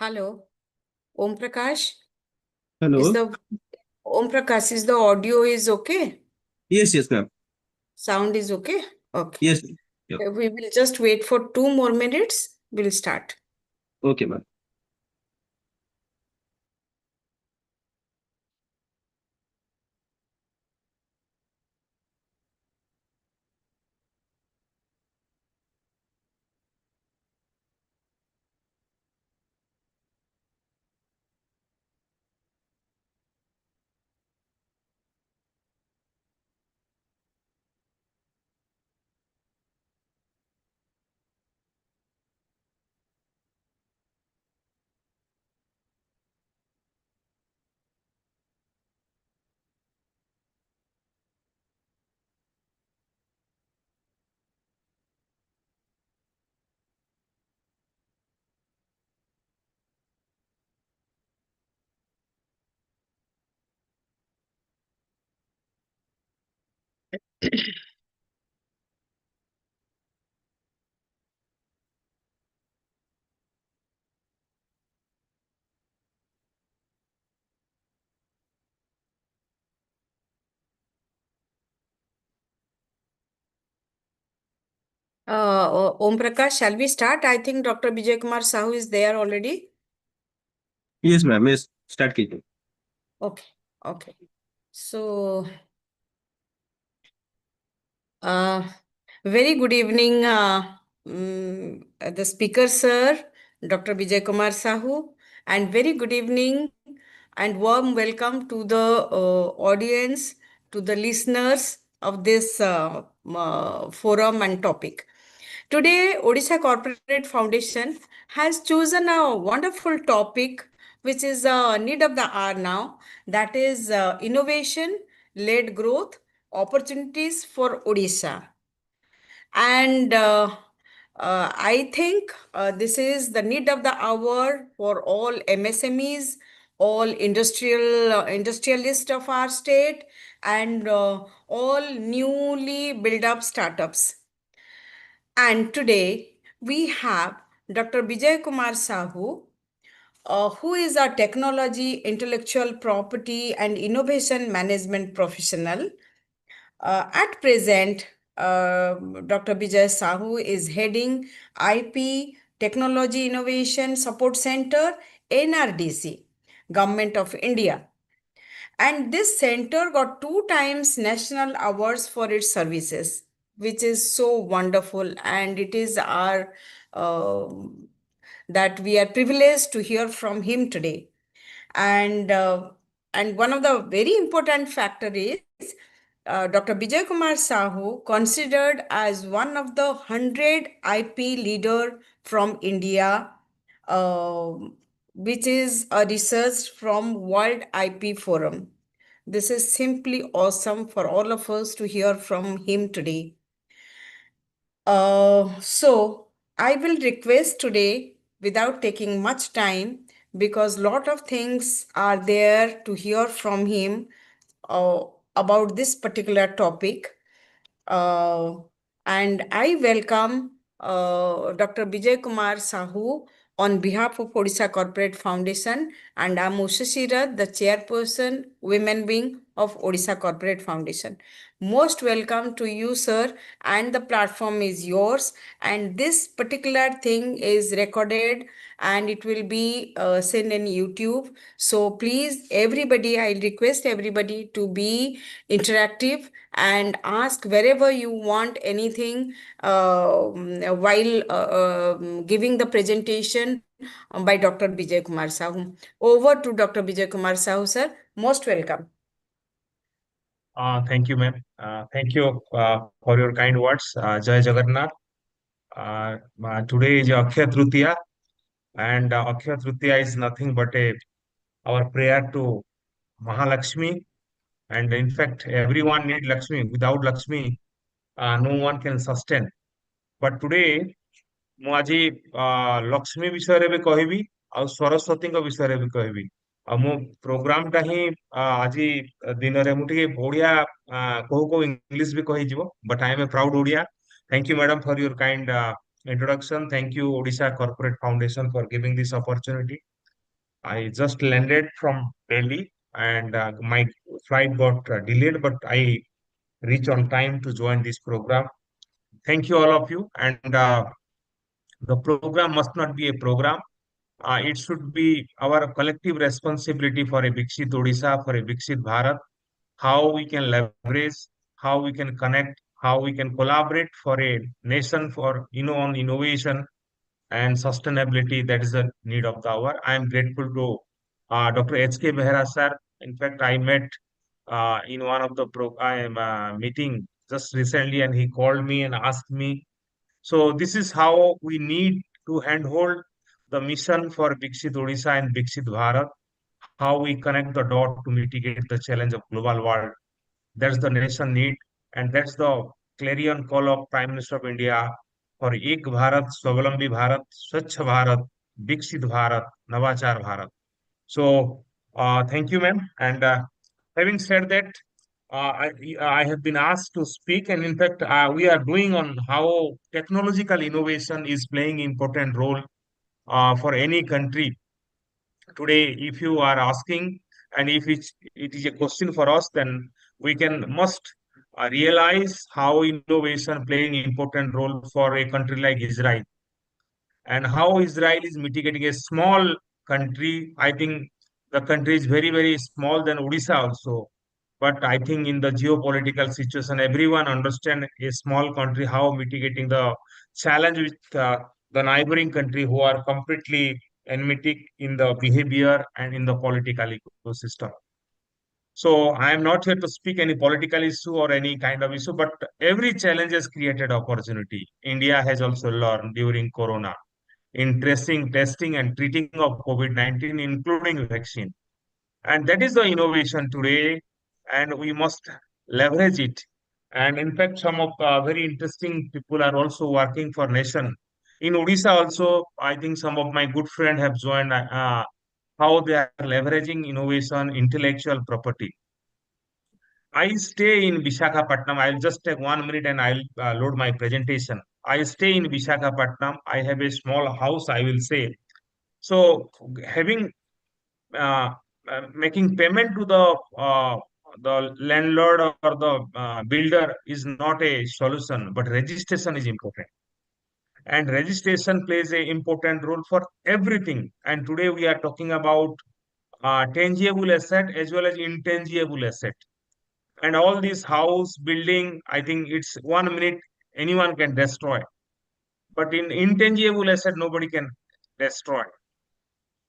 Hello, Om Prakash. Is Hello. the Om Prakash, is the audio is okay? Yes, yes, ma'am. Sound is okay? Okay. Yes. Yep. We will just wait for 2 more minutes. We'll start. Okay, ma'am. Om Prakash, shall we start? I think Dr. Vijay Kumar Sahu is there already. Yes, ma'am. Yes. Start कीजिए. Okay, okay. So, uh, very good evening, the speaker, sir, Dr. Vijay Kumar Sahu, and very good evening and warm welcome to the audience, to the listeners of this forum and topic. Today, Odisha Corporate Foundation has chosen a wonderful topic, which is a need of the hour now, that is innovation led growth opportunities for Odisha. And I think this is the need of the hour for all MSMEs, all industrialists of our state, and all newly built up startups. And today we have Dr. Vijay Kumar Sahu, who is a technology, intellectual property, and innovation management professional. At present, Dr. Vijay Sahu is heading IP Technology Innovation Support Center, NRDC, Government of India. And this center got 2 times national awards for its services, which is so wonderful. And it is our that we are privileged to hear from him today. And one of the very important factor is Dr. Vijay Kumar Sahu considered as one of the 100 IP leader from India, uh, which is a research from World IP Forum. This is simply awesome for all of us to hear from him today. So I will request today without taking much time because lot of things are there to hear from him uh, about this particular topic. Uh, and I welcome Dr. Vijay Kumar Sahu on behalf of Odisha Corporate Foundation, and I'm Usha Shira, the chairperson, Women Wing of Odisha Corporate Foundation. Most welcome to you, sir, and the platform is yours. And this particular thing is recorded and it will be sent in YouTube. So please, everybody, I request everybody to be interactive and ask wherever you want anything while giving the presentation by Dr. Vijay Kumar Sahu. Over to Dr. Vijay Kumar Sahu, sir. Most welcome. Thank you, ma'am. Thank you for your kind words. Jai Jagannath. Today is Akshaya Tritiya, and Akshaya Tritiya is nothing but our prayer to Mahalakshmi. And in fact, everyone need Lakshmi. Without Lakshmi, no one can sustain. But today, ମୁଁ ଆଜି ଲକ୍ଷ୍ମୀ ବିଷୟରେ ବି କହିବି ଆଉ ସରସ୍ୱତୀଙ୍କ ବିଷୟରେ ବି କହିବି ଆଉ ମୋ ପ୍ରୋଗ୍ରାମ ଟା ହିଁ ଆଜି ଦିନରେ ମୁଁ ଟିକେ ଓଡିଆ କୋଉ କୋଉ ଇଂଲିଶ ବି କହିଯିବ but I am a proud Odia thank you madam for your kind introduction. Thank you, Odisha Corporate Foundation, for giving this opportunity. I just landed from Delhi and my flight got delayed, but I reached on time to join this program. Thank you, all of you. And the program must not be a program. It should be our collective responsibility for a Viksit Odisha, for a Viksit Bharat, how we can leverage, how we can connect, how we can collaborate for a nation for on innovation and sustainability. That is the need of the hour. I am grateful to Dr. H.K. Behera sir. In fact, I met in one of the I am meeting just recently, and he called me and asked me. So this is how we need to handhold the mission for Viksit Odisha and Viksit Bharat, how we connect the dot to mitigate the challenge of global world. That's the nation need, and that's the clarion call of Prime Minister of India for Ek Bharat, Swavalambi Bharat, Swachh Bharat, Viksit Bharat, Navachar Bharat. So, thank you, ma'am. And having said that, I have been asked to speak, and in fact, we are doing on how technological innovation is playing important role for any country today. If you are asking, and if it is a question for us, then we can must realize how innovation playing important role for a country like Israel, and how Israel is mitigating a small country. I think the country is very, very small than Odisha also. But I think in the geopolitical situation, everyone understand a small country how mitigating the challenge with the neighboring country who are completely enmitic in the behavior and in the political ecosystem. So I am not here to speak any political issue or any kind of issue, but every challenge has created opportunity. India has also learned during Corona in tracing, testing, and treating of COVID-19, including vaccine. And that is the innovation today, and we must leverage it. And in fact, some of very interesting people are also working for nation. In Odisha also, I think some of my good friends have joined how they are leveraging innovation, intellectual property. I stay in Visakhapatnam. I'll just take 1 minute and I'll load my presentation. I stay in Visakhapatnam. I have a small house, I will say. So having making payment to the landlord or the builder is not a solution, but registration is important. And registration plays a important role for everything. And today we are talking about tangible asset as well as intangible asset. And all this house building, I think it's 1 minute anyone can destroy. But in intangible asset, nobody can destroy.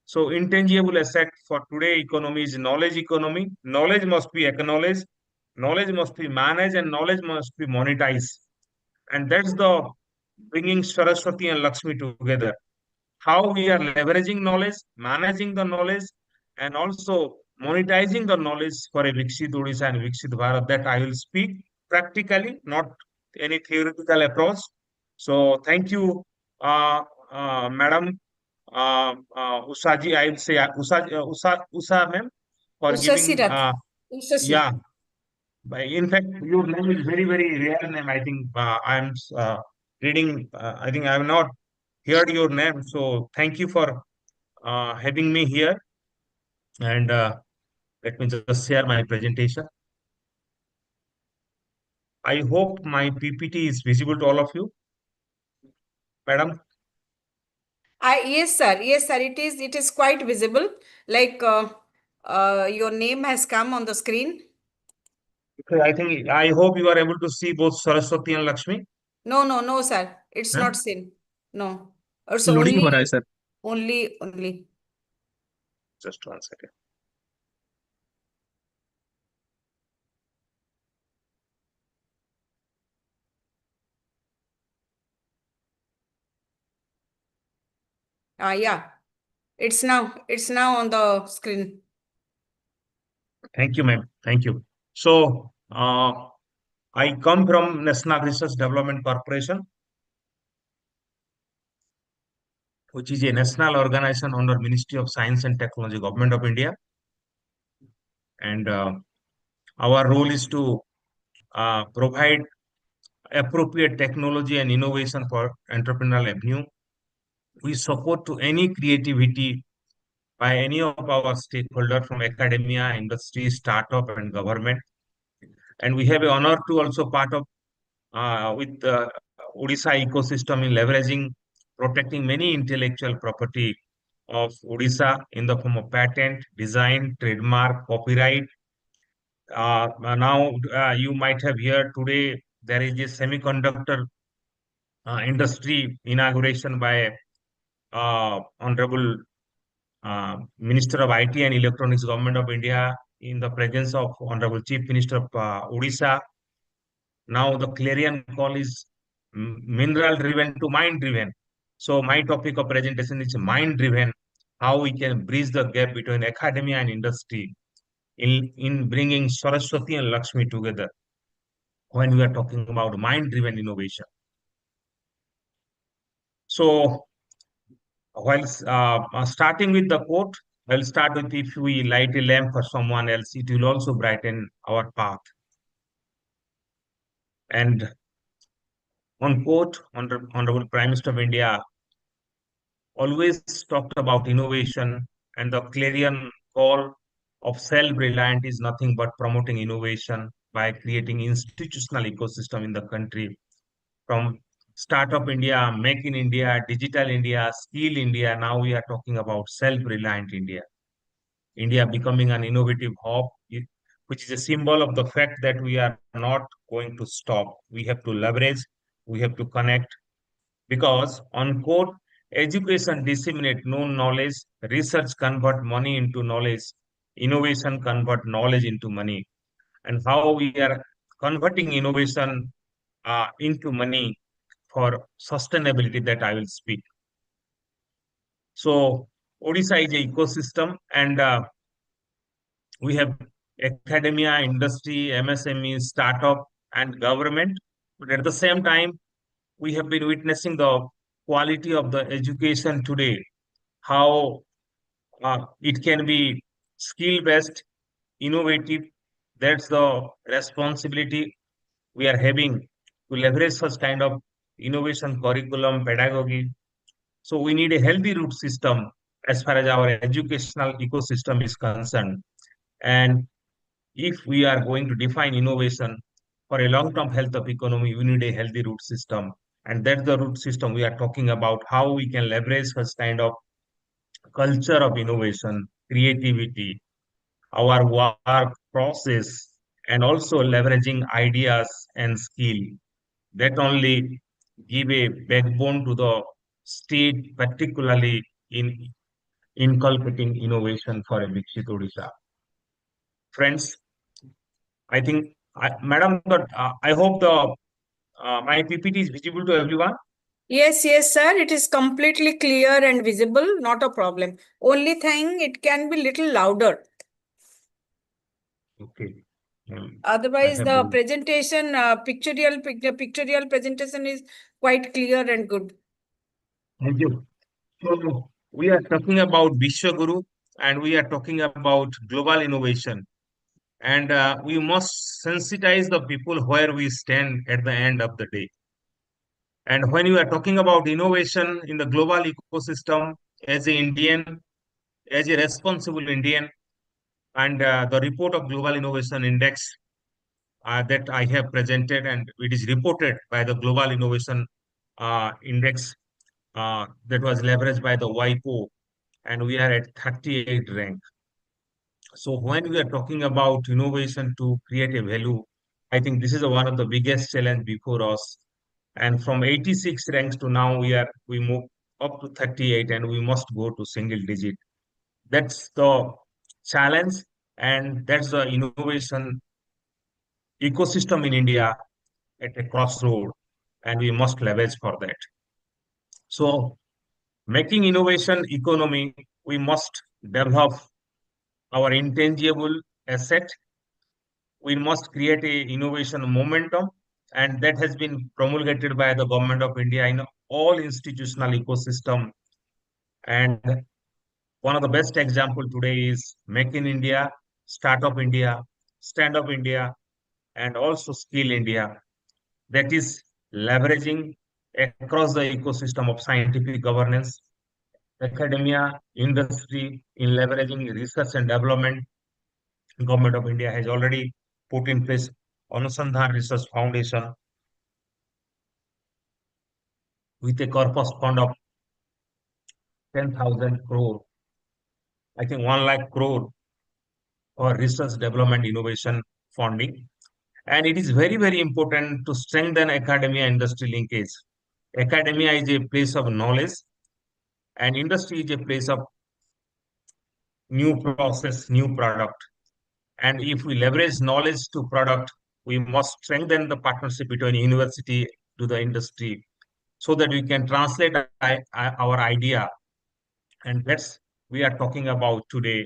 So intangible asset for today economy is knowledge economy. Knowledge must be acknowledged, knowledge must be managed, and knowledge must be monetized. And that's the bringing Saraswati and Lakshmi together. How we are leveraging knowledge, managing the knowledge, and also monetizing the knowledge for a Viksit Odisha and Viksit Bharat. That I will speak practically, not any theoretical approach. So thank you, Madam Usaji. I will say Usa ma'am, for giving. Ushashirat. Ushashi. Yeah, in fact, your name is very, very rare name. I think I'm reading. I think I have not heard your name. So thank you for having me here. And let me just share my presentation. I hope my PPT is visible to all of you, madam. Yes, sir. Yes, sir. It is quite visible. Like your name has come on the screen. Okay, I hope you are able to see both Saraswati and Lakshmi. No, no, no, sir. It's Huh? not seen. No. It's loading हो रहा है only, sir. only. Just 1 second. Yeah. It's now on the screen. Thank you, ma'am. Thank you. So I come from National Research Development Corporation, which is a national organization under Ministry of Science and Technology, Government of India. And our role is to provide appropriate technology and innovation for entrepreneurial avenue. We support to any creativity by any of our stakeholders from academia, industry, startup, and government. And we have an honor to also part of with Odisha ecosystem in leveraging, protecting many intellectual property of Odisha in the form of patent, design, trademark, copyright. Now, you might have heard today there is a semiconductor industry inauguration by Honorable Minister of IT and Electronics, Government of India, in the presence of Honorable Chief Minister of Odisha. Now the clarion call is mineral driven to mind driven. So my topic of presentation is mind driven, how we can bridge the gap between academia and industry in bringing Saraswati and Lakshmi together when we are talking about mind driven innovation. So while starting with the quote, I'll start with, if we light a lamp for someone else, it will also brighten our path. And on quote, Honorable Prime Minister of India always talked about innovation, and the clarion call of self-reliant is nothing but promoting innovation by creating institutional ecosystem in the country, from Startup India, Make in India, Digital India, Skill India. Now we are talking about self-reliant India. India becoming an innovative hub, which is a symbol of the fact that we are not going to stop. We have to leverage, we have to connect, because on quote, education disseminate known knowledge, research convert money into knowledge, innovation convert knowledge into money. And how we are converting innovation into money for sustainability, that I will speak. So Odisha is an ecosystem, and we have academia, industry, MSME, startup, and government. But at the same time, we have been witnessing the quality of the education today, how it can be skill-based, innovative. That's the responsibility we are having to leverage such kind of innovation, curriculum, pedagogy. So we need a healthy root system as far as our educational ecosystem is concerned. And if we are going to define innovation for a long-term health of economy, we need a healthy root system. And that's the root system we are talking about, how we can leverage such kind of culture of innovation, creativity, our work process, and also leveraging ideas and skill. That only give a backbone to the state, particularly in inculcating innovation for a Viksit Odisha. Friends, I think, Madam, I hope the my PPT is visible to everyone. Yes, yes, sir. It is completely clear and visible. Not a problem. Only thing, it can be little louder. Okay. I Otherwise, have the the presentation, pictorial presentation is quite clear and good. Thank you. So we are talking about Vishwaguru, and we are talking about global innovation. And we must sensitize the people where we stand at the end of the day. And when you are talking about innovation in the global ecosystem, as an Indian, as a responsible Indian, and the report of Global Innovation Index that I have presented, and it is reported by the Global Innovation Index that was leveraged by the WIPO, and we are at 38 rank. So when we are talking about innovation to create a value, I think this is one of the biggest challenge before us. And from 86 ranks to now, we move up to 38, and we must go to single digit. That's the challenge, and that's the innovation ecosystem in India at a crossroad, and we must leverage for that. So making innovation economy, we must develop our intangible asset. We must create a innovation momentum, and that has been promulgated by the government of India in all institutional ecosystem. And one of the best example today is Make in India, Startup India, Stand Up India, and also Skill India. That is leveraging across the ecosystem of scientific governance, academia, industry in leveraging research and development. Government of India has already put in place Anusandhan Research Foundation with a corpus fund of 10,000 crore, I think 1 lakh crore for research development innovation funding. And it is very, very important to strengthen academia industry linkage. Academia is a place of knowledge, and industry is a place of new process, new product. And if we leverage knowledge to product, we must strengthen the partnership between university to the industry so that we can translate our idea. And that's we are talking about today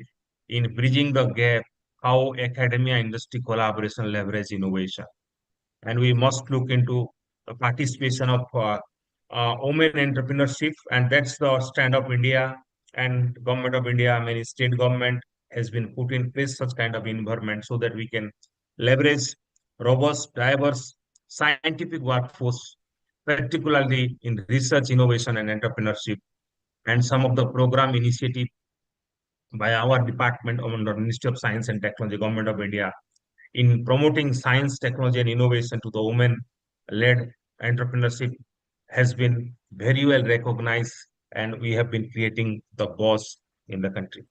in bridging the gap, how academia industry collaboration leverage innovation. And we must look into the participation of women entrepreneurship, and that's the stand of India and government of India. Many state government has been put in place such kind of environment so that we can leverage robust, diverse scientific workforce, particularly in research, innovation, and entrepreneurship. And some of the program initiative by our department under Ministry of Science and Technology, Government of India, in promoting science, technology, and innovation to the women-led entrepreneurship has been very well recognized, and we have been creating the buzz in the country.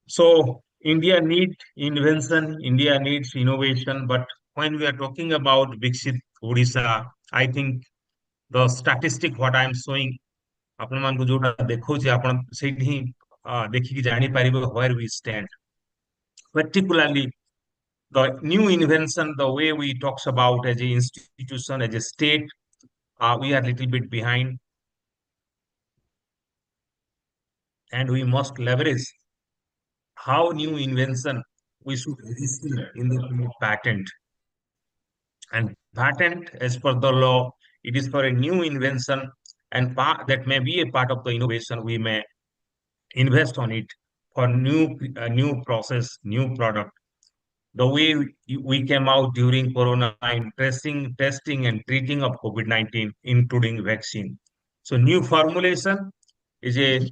So India needs invention, India needs innovation, but when we are talking about Viksit Odisha, I think the statistic what I am showing ଆପଣମାନଙ୍କୁ ଯୋଉଟା ଦେଖଉଛି ଆପଣ ସେଇଠି ହିଁ ଦେଖିକି ଜାଣିପାରିବେ where we stand, particularly the new invention, the way we talks about as a institution, as a state, we are a little bit behind, and we must leverage how new invention we should register in the patent. And patent, as per the law, it is for a new invention, and that may be a part of the innovation. We may invest on it for new process, new product. The way we came out during Corona in testing and treating of COVID-19, including vaccine. So new formulation is a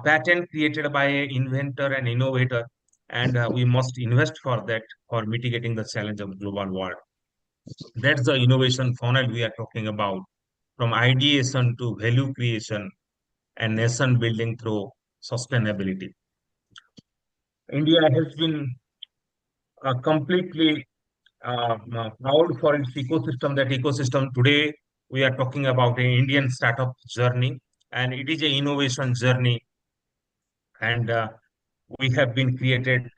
patent created by an inventor and innovator, and we must invest for that for mitigating the challenge of global world. That's the innovation funnel we are talking about, from ideation to value creation and nation building through sustainability. India has been completely proud for its ecosystem. That ecosystem today we are talking about an Indian startup journey, and it is an innovation journey. And we have been created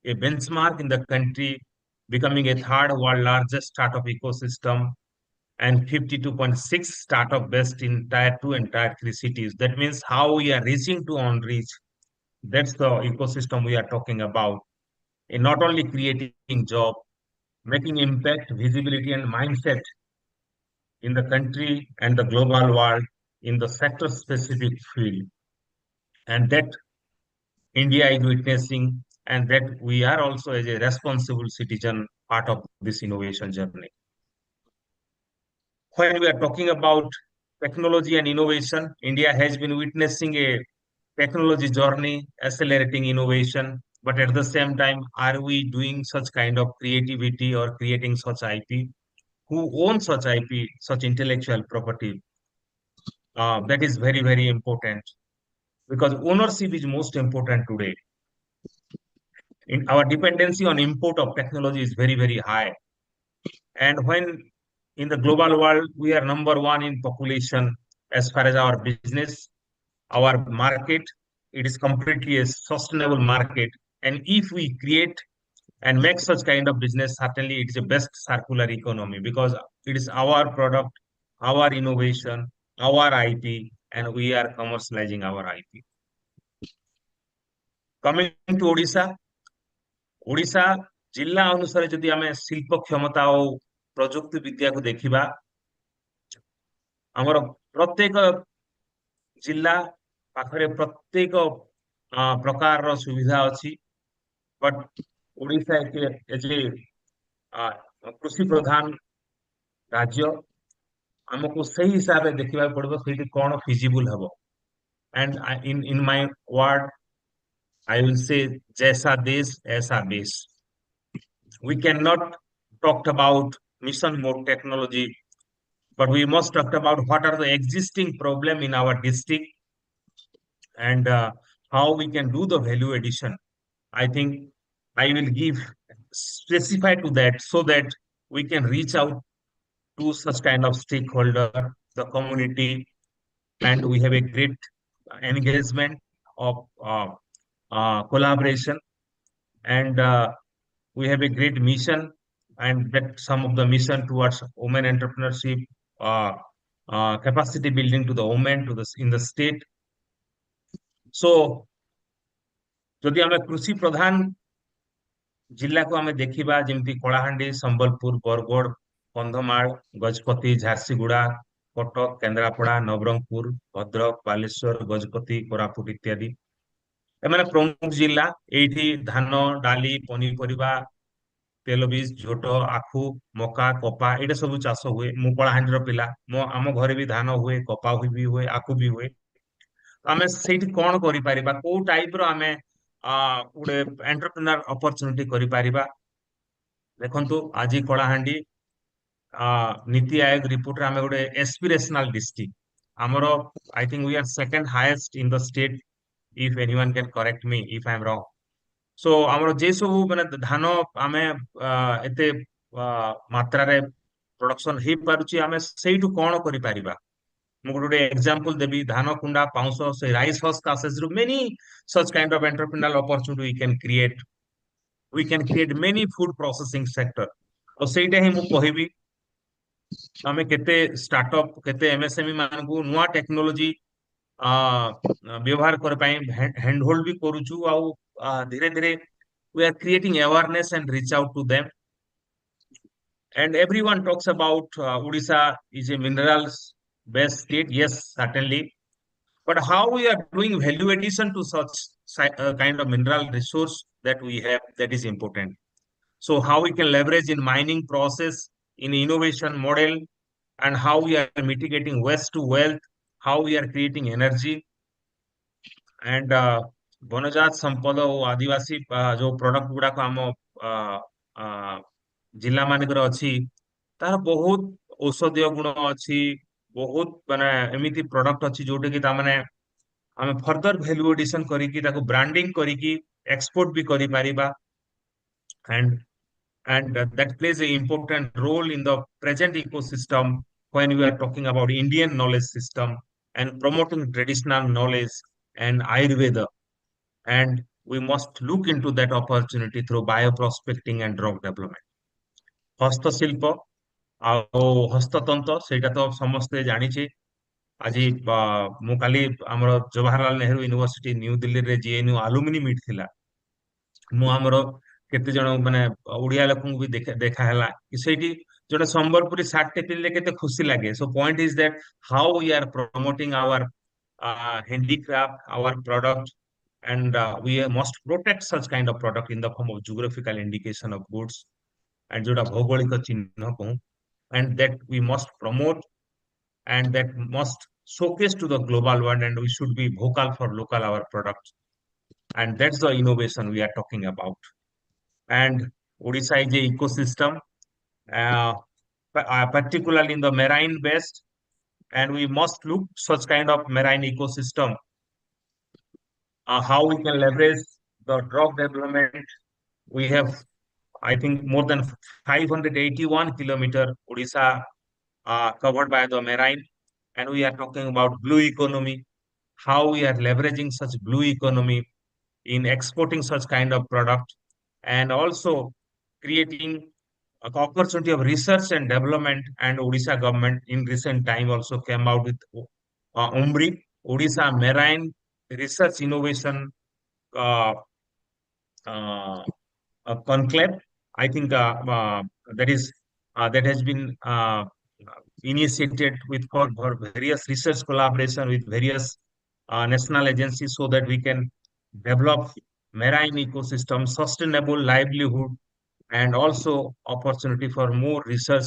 a benchmark in the country, becoming a third world largest startup ecosystem and 52.6 startup best in tier 2 and tier 3 cities. That means how we are reaching to unreach. That's the ecosystem we are talking about. In not only creating job, making impact, visibility, and mindset in the country and the global world in the sector specific field. And that India is witnessing, and that we are also as a responsible citizen part of this innovation journey. When we are talking about technology and innovation, India has been witnessing a technology journey, accelerating innovation. But at the same time, are we doing such kind of creativity or creating such IP? Who owns such IP, such intellectual property? That is very, very important because ownership is most important today. In our dependency on import of technology is very, very high. And when in the global world, we are number one in population as far as our business, our market, it is completely a sustainable market. And if we create and make such kind of business, certainly it is a best circular economy because it is our product, our innovation, our IP, and we are commercializing our IP. Coming to Odisha, Odisha जिल्ला अनुसार जदि आमे शिल्प क्षमता और प्रजुक्ति विद्या को देखिबा हमर प्रत्येक जिल्ला पाखरे प्रत्येक प्रकार रो सुविधा अछि बट ओडिशा के एजे कृषि प्रधान राज्य हमको सही हिसाब से देखिबा पड़बो सेठी कोन फिजिबल हबो And in my word, I will say, Jaisa Desh, Aisa Besh. We cannot talk about mission mode technology, but we must talk about what are the existing problem in our district and how we can do the value addition. I think I will give specify to that so that we can reach out to such kind of stakeholder, the community, and we have a great engagement of collaboration, and we have a great mission, and that some of the mission towards women entrepreneurship, uh, capacity building to the women to the in the state. So, ଯଦି ଆମେ କୃଷି ପ୍ରଧାନ ଜିଲ୍ଲାକୁ ଆମେ ଦେଖିବା ଯେମିତି କଳାହାଣ୍ଡି, ସମ୍ବଲପୁର, ବରଗଡ଼, କନ୍ଧମାଳ, ଗଜପତି, ଝାରସୁଗୁଡା, କଟକ, କେନ୍ଦ୍ରାପଡା, ନବରଙ୍ଗପୁର, ଭଦ୍ରକ, ବାଲେଶ୍ୱର, ଗଜପତି, କୋରାପୁଟ ଇତ୍ୟାଦି ଏମାନେ ପ୍ରମୁଖ ଜିଲ୍ଲା। ଏଇଠି ଧାନ, ଡାଲି, ପନିପରିବା, ତେଲବୀଜ, ଝୋଟ, ଆଖୁ, ମକା, କପା ଏଇଟା ସବୁ ଚାଷ ହୁଏ। ମୁଁ କଳାହାଣ୍ଡିର ପିଲା, ଆମ ଘରେ ବି ଧାନ ହୁଏ, କପା ବି ହୁଏ, ଆଖୁ ବି ହୁଏ। ଆମେ ସେଇଠି କଣ କରିପାରିବା, କୋଉ ଟାଇପ ର ଆମେ ଗୋଟେ ଏଣ୍ଟରପ୍ରିନର ଅପରଚୁନିଟି କରିପାରିବା। ଦେଖନ୍ତୁ ଆଜି କଳାହାଣ୍ଡି ନୀତି ଆୟୋଗ ରିପୋର୍ଟରେ ଆମେ ଗୋଟେ ଏସ୍ପିରେସନାଲ ଡିଷ୍ଟ୍ରିକ୍ଟ ଆମର, I think we are second highest in the state, if anyone can correct me if I am wrong. So ଆମର ଯେ ସବୁ ମାନେ ଧାନ ଆମେ ଏତେ ମାତ୍ରାରେ ପ୍ରଡକ୍ସନ ହେଇପାରୁଛି, ଆମେ ସେଇଠୁ କଣ କରିପାରିବା। ମୁଁ ଗୋଟେ ଏକ୍ସାମ୍ପଲ ଦେବି, ଧାନ କୁଣ୍ଡା, ପାଉଁଶ, ସେ rice husk ଆସେସରୁ many such kind of entrepreneurial opportunity we can create. We can create many food processing sector। ତ ସେଇଟା ହିଁ ମୁଁ କହିବି, ଆମେ କେତେ ଷ୍ଟାର୍ଟଅପ, କେତେ ଏମଏସଏମଇ ମାନଙ୍କୁ ନୂଆ ଟେକ୍ନୋଲୋଜି ବ୍ୟବହାର କରିବା ପାଇଁ ହ୍ୟାଣ୍ଡ ହୋଲ୍ଡ ବି କରୁଛୁ, ଆଉ ଧୀରେ ଧୀରେ we are creating awareness and reach out to them. And everyone talks about Odisha is a minerals based state. Yes, certainly. But how we are doing value addition to such kind of mineral resource that we have, that is important. So how we can leverage in mining process, in innovation model, and how we are mitigating waste to wealth, how we are creating energy, and ବନଜାତ ସମ୍ପଦ ଓ ଆଦିବାସୀ ଯୋଉ product ଗୁଡାକ ଆମ ଜିଲ୍ଲା ମାନଙ୍କରେ ଅଛି, ତାର ବହୁତ ଔଷଧୀୟ ଗୁଣ ଅଛି, ବହୁତ ମାନେ ଏମିତି ପ୍ରଡକ୍ଟ ଅଛି ଯୋଉଟା କି ତାମାନେ ଆମେ ଫର୍ଦର ଭ୍ୟାଲୁ ଏଡିସନ କରିକି ତାକୁ ବ୍ରାଣ୍ଡିଂ କରିକି ଏକ୍ସପୋର୍ଟ ବି କରିପାରିବା। and and that plays an important role in the present ecosystem when we are talking about Indian knowledge system and promoting traditional knowledge and Ayurveda, and we must look into that opportunity through bioprospecting and drug development। ହସ୍ତଶିଳ୍ପ ଆଉ ହସ୍ତତନ୍ତ ସେଇଟା ତ ସମସ୍ତେ ଜାଣିଛେ। ଆଜି ମୁଁ କାଲି ଆମର ଜବାହରଲାଲ ନେହେରୁ ୟୁନିଭର୍ସିଟି ନ୍ୟୁ ଦିଲ୍ଲୀରେ ଜିଏନୟୁ ଆଲୁମିନି ମିଟ୍ ଥିଲା। ମୁଁ ଆମର କେତେ ଜଣ ମାନେ ଓଡିଆ ଲୋକଙ୍କୁ ବି ଦେଖା ହେଲା କି ସେଇଠି ଯୋଉଟା ସମ୍ବଲପୁରୀ ସାର୍ଟଟେ ପିନ୍ଧିଲେ କେତେ ଖୁସି ଲାଗେ। So point is that how we are promoting our handicraft, our product, and we must protect such kind of product in the form of geographical indication of goods and जोटा भौगोलिक चिन्ह कहूं, and that we must promote and that must showcase to the global world, and we should be vocal for local our products, and that's the innovation we are talking about। And Odisha is a ecosystem, uh, particularly in the marine based, and we must look such kind of marine ecosystem, how we can leverage the drug development. We have, I think, more than 581 kilometer Odisha covered by the marine, and we are talking about blue economy, how we are leveraging such blue economy in exporting such kind of product, and also creating a opportunity of research and development. And Odisha government in recent time also came out with OMRI, Odisha Marine Research Innovation uh, uh, conclave. I think that is that has been initiated with for various research collaboration with various national agencies so that we can develop marine ecosystem, sustainable livelihood, and also opportunity for more research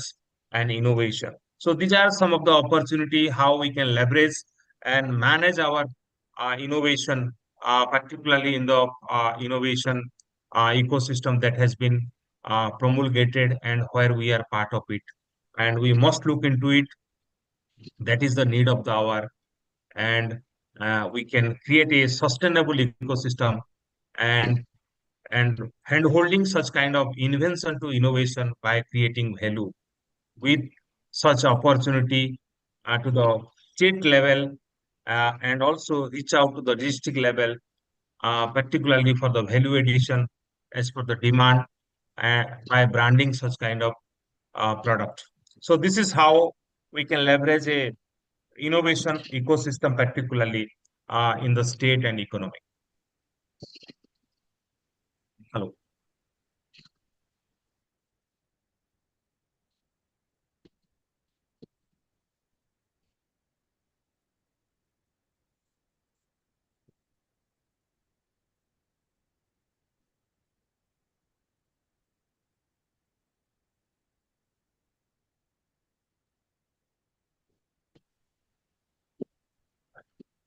and innovation. So these are some of the opportunity how we can leverage and manage our innovation, particularly in the innovation ecosystem that has been promulgated and where we are part of it. And we must look into it. That is the need of the hour. And we can create a sustainable ecosystem and hand-holding such kind of invention to innovation by creating value with such opportunity to the state level and also reach out to the district level, particularly for the value addition as per the demand by branding such kind of product. So this is how we can leverage a innovation ecosystem, particularly in the state and economy. Hello.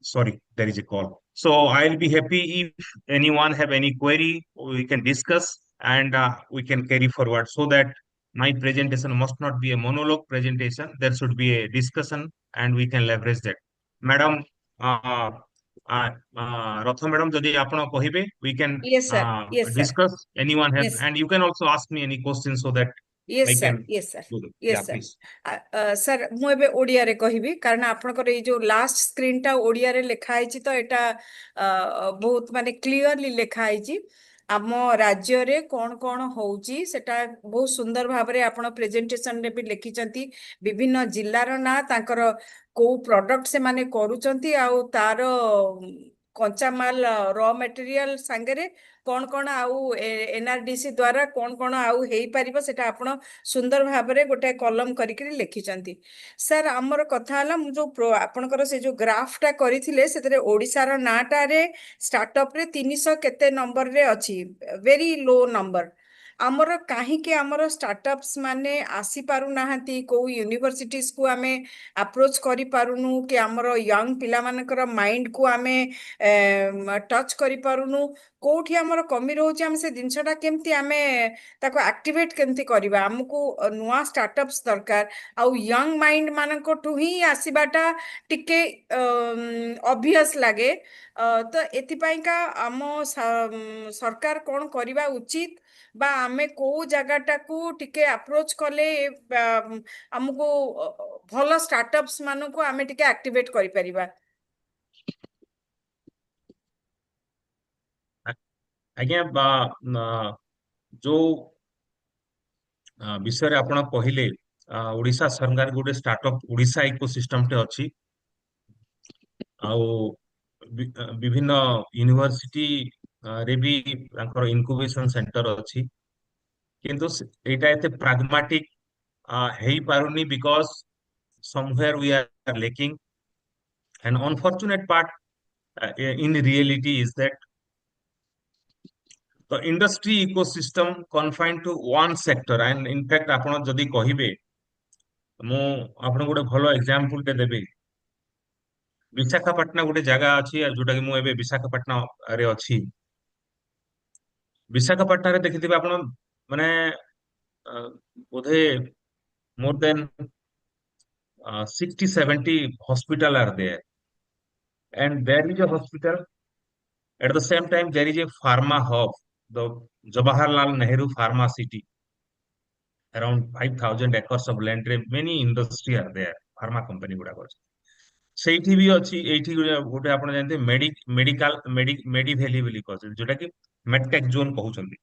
Sorry, there is a call. So I'll be happy if anyone have any query, we can discuss and we can carry forward so that my presentation must not be a monologue presentation. There should be a discussion and we can leverage that. Madam, Ratha madam, যদি ଆପଣ କହିବେ, we can Yes, sir. Yes, sir. discuss. Anyone have, Yes. and you can also ask me any questions so that Yes, I sir. can Yes, sir. do that. Yes, Yeah, sir. please. Sir ମୁଁ ଏବେ ଓଡ଼ିଆରେ କହିବି କାରଣ ଆପଣଙ୍କର ଏଇ ଯୋଉ last ସ୍କ୍ରିନଟା ଓଡ଼ିଆରେ ଲେଖା ହେଇଛି ତ ଏଇଟା ବହୁତ ମାନେ କ୍ଲିଅରଲି ଲେଖା ହେଇଛି ଆମ ରାଜ୍ୟରେ କଣ କଣ ହଉଛି ସେଟା ବହୁତ ସୁନ୍ଦର ଭାବରେ ଆପଣ ପ୍ରେଜେଣ୍ଟେସନରେ ବି ଲେଖିଛନ୍ତି ବିଭିନ୍ନ ଜିଲ୍ଲାର ନାଁ ତାଙ୍କର କୋଉ ପ୍ରଡକ୍ଟ ସେମାନେ କରୁଛନ୍ତି ଆଉ ତାର କଞ୍ଚାମାଲ ର ମେଟେରିଆଲ ସାଙ୍ଗରେ କଣ ଆଉ ଏନଆରଡିସି ଦ୍ୱାରା କଣ ଆଉ ହେଇପାରିବ ସେଟା ଆପଣ ସୁନ୍ଦର ଭାବରେ ଗୋଟେ କଲମ କରିକି ଲେଖିଛନ୍ତି ସାର୍ ଆମର କଥା ହେଲା ମୁଁ ଯୋଉ ଆପଣଙ୍କର ସେ ଯୋଉ ଗ୍ରାଫଟା କରିଥିଲେ ସେଥିରେ ଓଡ଼ିଶାର ନାଁଟାରେ ଷ୍ଟାର୍ଟଅପରେ 300 କେତେ ନମ୍ବରରେ ଅଛି ଭେରି ଲୋ ନମ୍ବର ଆମର କାହିଁକି ଆମର ଷ୍ଟାର୍ଟଅପ୍ସ ମାନେ ଆସିପାରୁନାହାନ୍ତି କୋଉ ୟୁନିଭର୍ସିଟିଜକୁ ଆମେ ଆପ୍ରୋଚ୍ କରିପାରୁନୁ କି ଆମର ୟଙ୍ଗ ପିଲାମାନଙ୍କର ମାଇଣ୍ଡକୁ ଆମେ ଟଚ୍ କରିପାରୁନୁ କୋଉଠି ଆମର କମି ରହୁଛି ଆମେ ସେ ଜିନିଷଟା କେମିତି ଆମେ ତାକୁ ଆକ୍ଟିଭେଟ୍ କେମିତି କରିବା ଆମକୁ ନୂଆ ଷ୍ଟାର୍ଟଅପ୍ସ ଦରକାର ଆଉ ୟଙ୍ଗ ମାଇଣ୍ଡ ମାନଙ୍କଠୁ ହିଁ ଆସିବାଟା ଟିକେ ଅବଭିୟସ୍ ଲାଗେ ତ ଏଥିପାଇଁକା ଆମ ସରକାର କଣ କରିବା ଉଚିତ ବା ଆମେ କୋଉ ଜାଗାଟାକୁ ଟିକେ ଆପ୍ରୋଚ୍ କଲେ ଆମକୁ ଭଲ ଷ୍ଟାର୍ଟଅପ୍ସ ମାନଙ୍କୁ ଆମେ ଟିକେ ଆକ୍ଟିଭେଟ୍ କରିପାରିବା ଆଜ୍ଞା ଯୋଉ ବିଷୟରେ ଆପଣ କହିଲେ ଓଡ଼ିଶା ସରକାର ଗୋଟେ ଷ୍ଟାର୍ଟଅପ୍ ଓଡ଼ିଶା ଇକୋସିଷ୍ଟମଟେ ଅଛି ଆଉ ବିଭିନ୍ନ ୟୁନିଭର୍ସିଟି ରେ ବି ତାଙ୍କର ଇନକ୍ୟୁବେସନ ସେଣ୍ଟର ଅଛି କିନ୍ତୁ ଏଇଟା ଏତେ ପ୍ରାଗମାଟିକ ହେଇପାରୁନି because somewhere we are lacking. An unfortunate part in reality is that the industry ecosystem confined to one sector, and in fact ଆପଣ ଯଦି କହିବେ ମୁଁ ଆପଣଙ୍କୁ ଗୋଟେ ଭଲ ଏକ୍ସାମ୍ପଲ ଟେ ଦେବି ବିଶାଖାପାଟଣା ଗୋଟେ ଜାଗା ଅଛି ଯୋଉଟା କି ମୁଁ ଏବେ ବିଶାଖାପାଟଣା ରେ ଅଛି ବିଶାଖାପାଟଣାରେ ଦେଖିଥିବେ ଆପଣ ମାନେ ବୋଧେ more than 60-70 hospital are there, and there is a hospital. At the same time, there is a pharma hub, the Jawaharlal Nehru Pharma City. Around 5,000 acres of land, many industry are there. Pharma company गुड़ा कर ସେଇଠି ବି ଅଛି ଏଇଠି ଗୋଟେ ଆପଣ ଜାଣିଥିବେ ମେଡି valley ବୋଲି କହୁଛନ୍ତି ଯୋଉଟା କି ମେଡଟେକ୍ ଜୋନ୍ କହୁଛନ୍ତି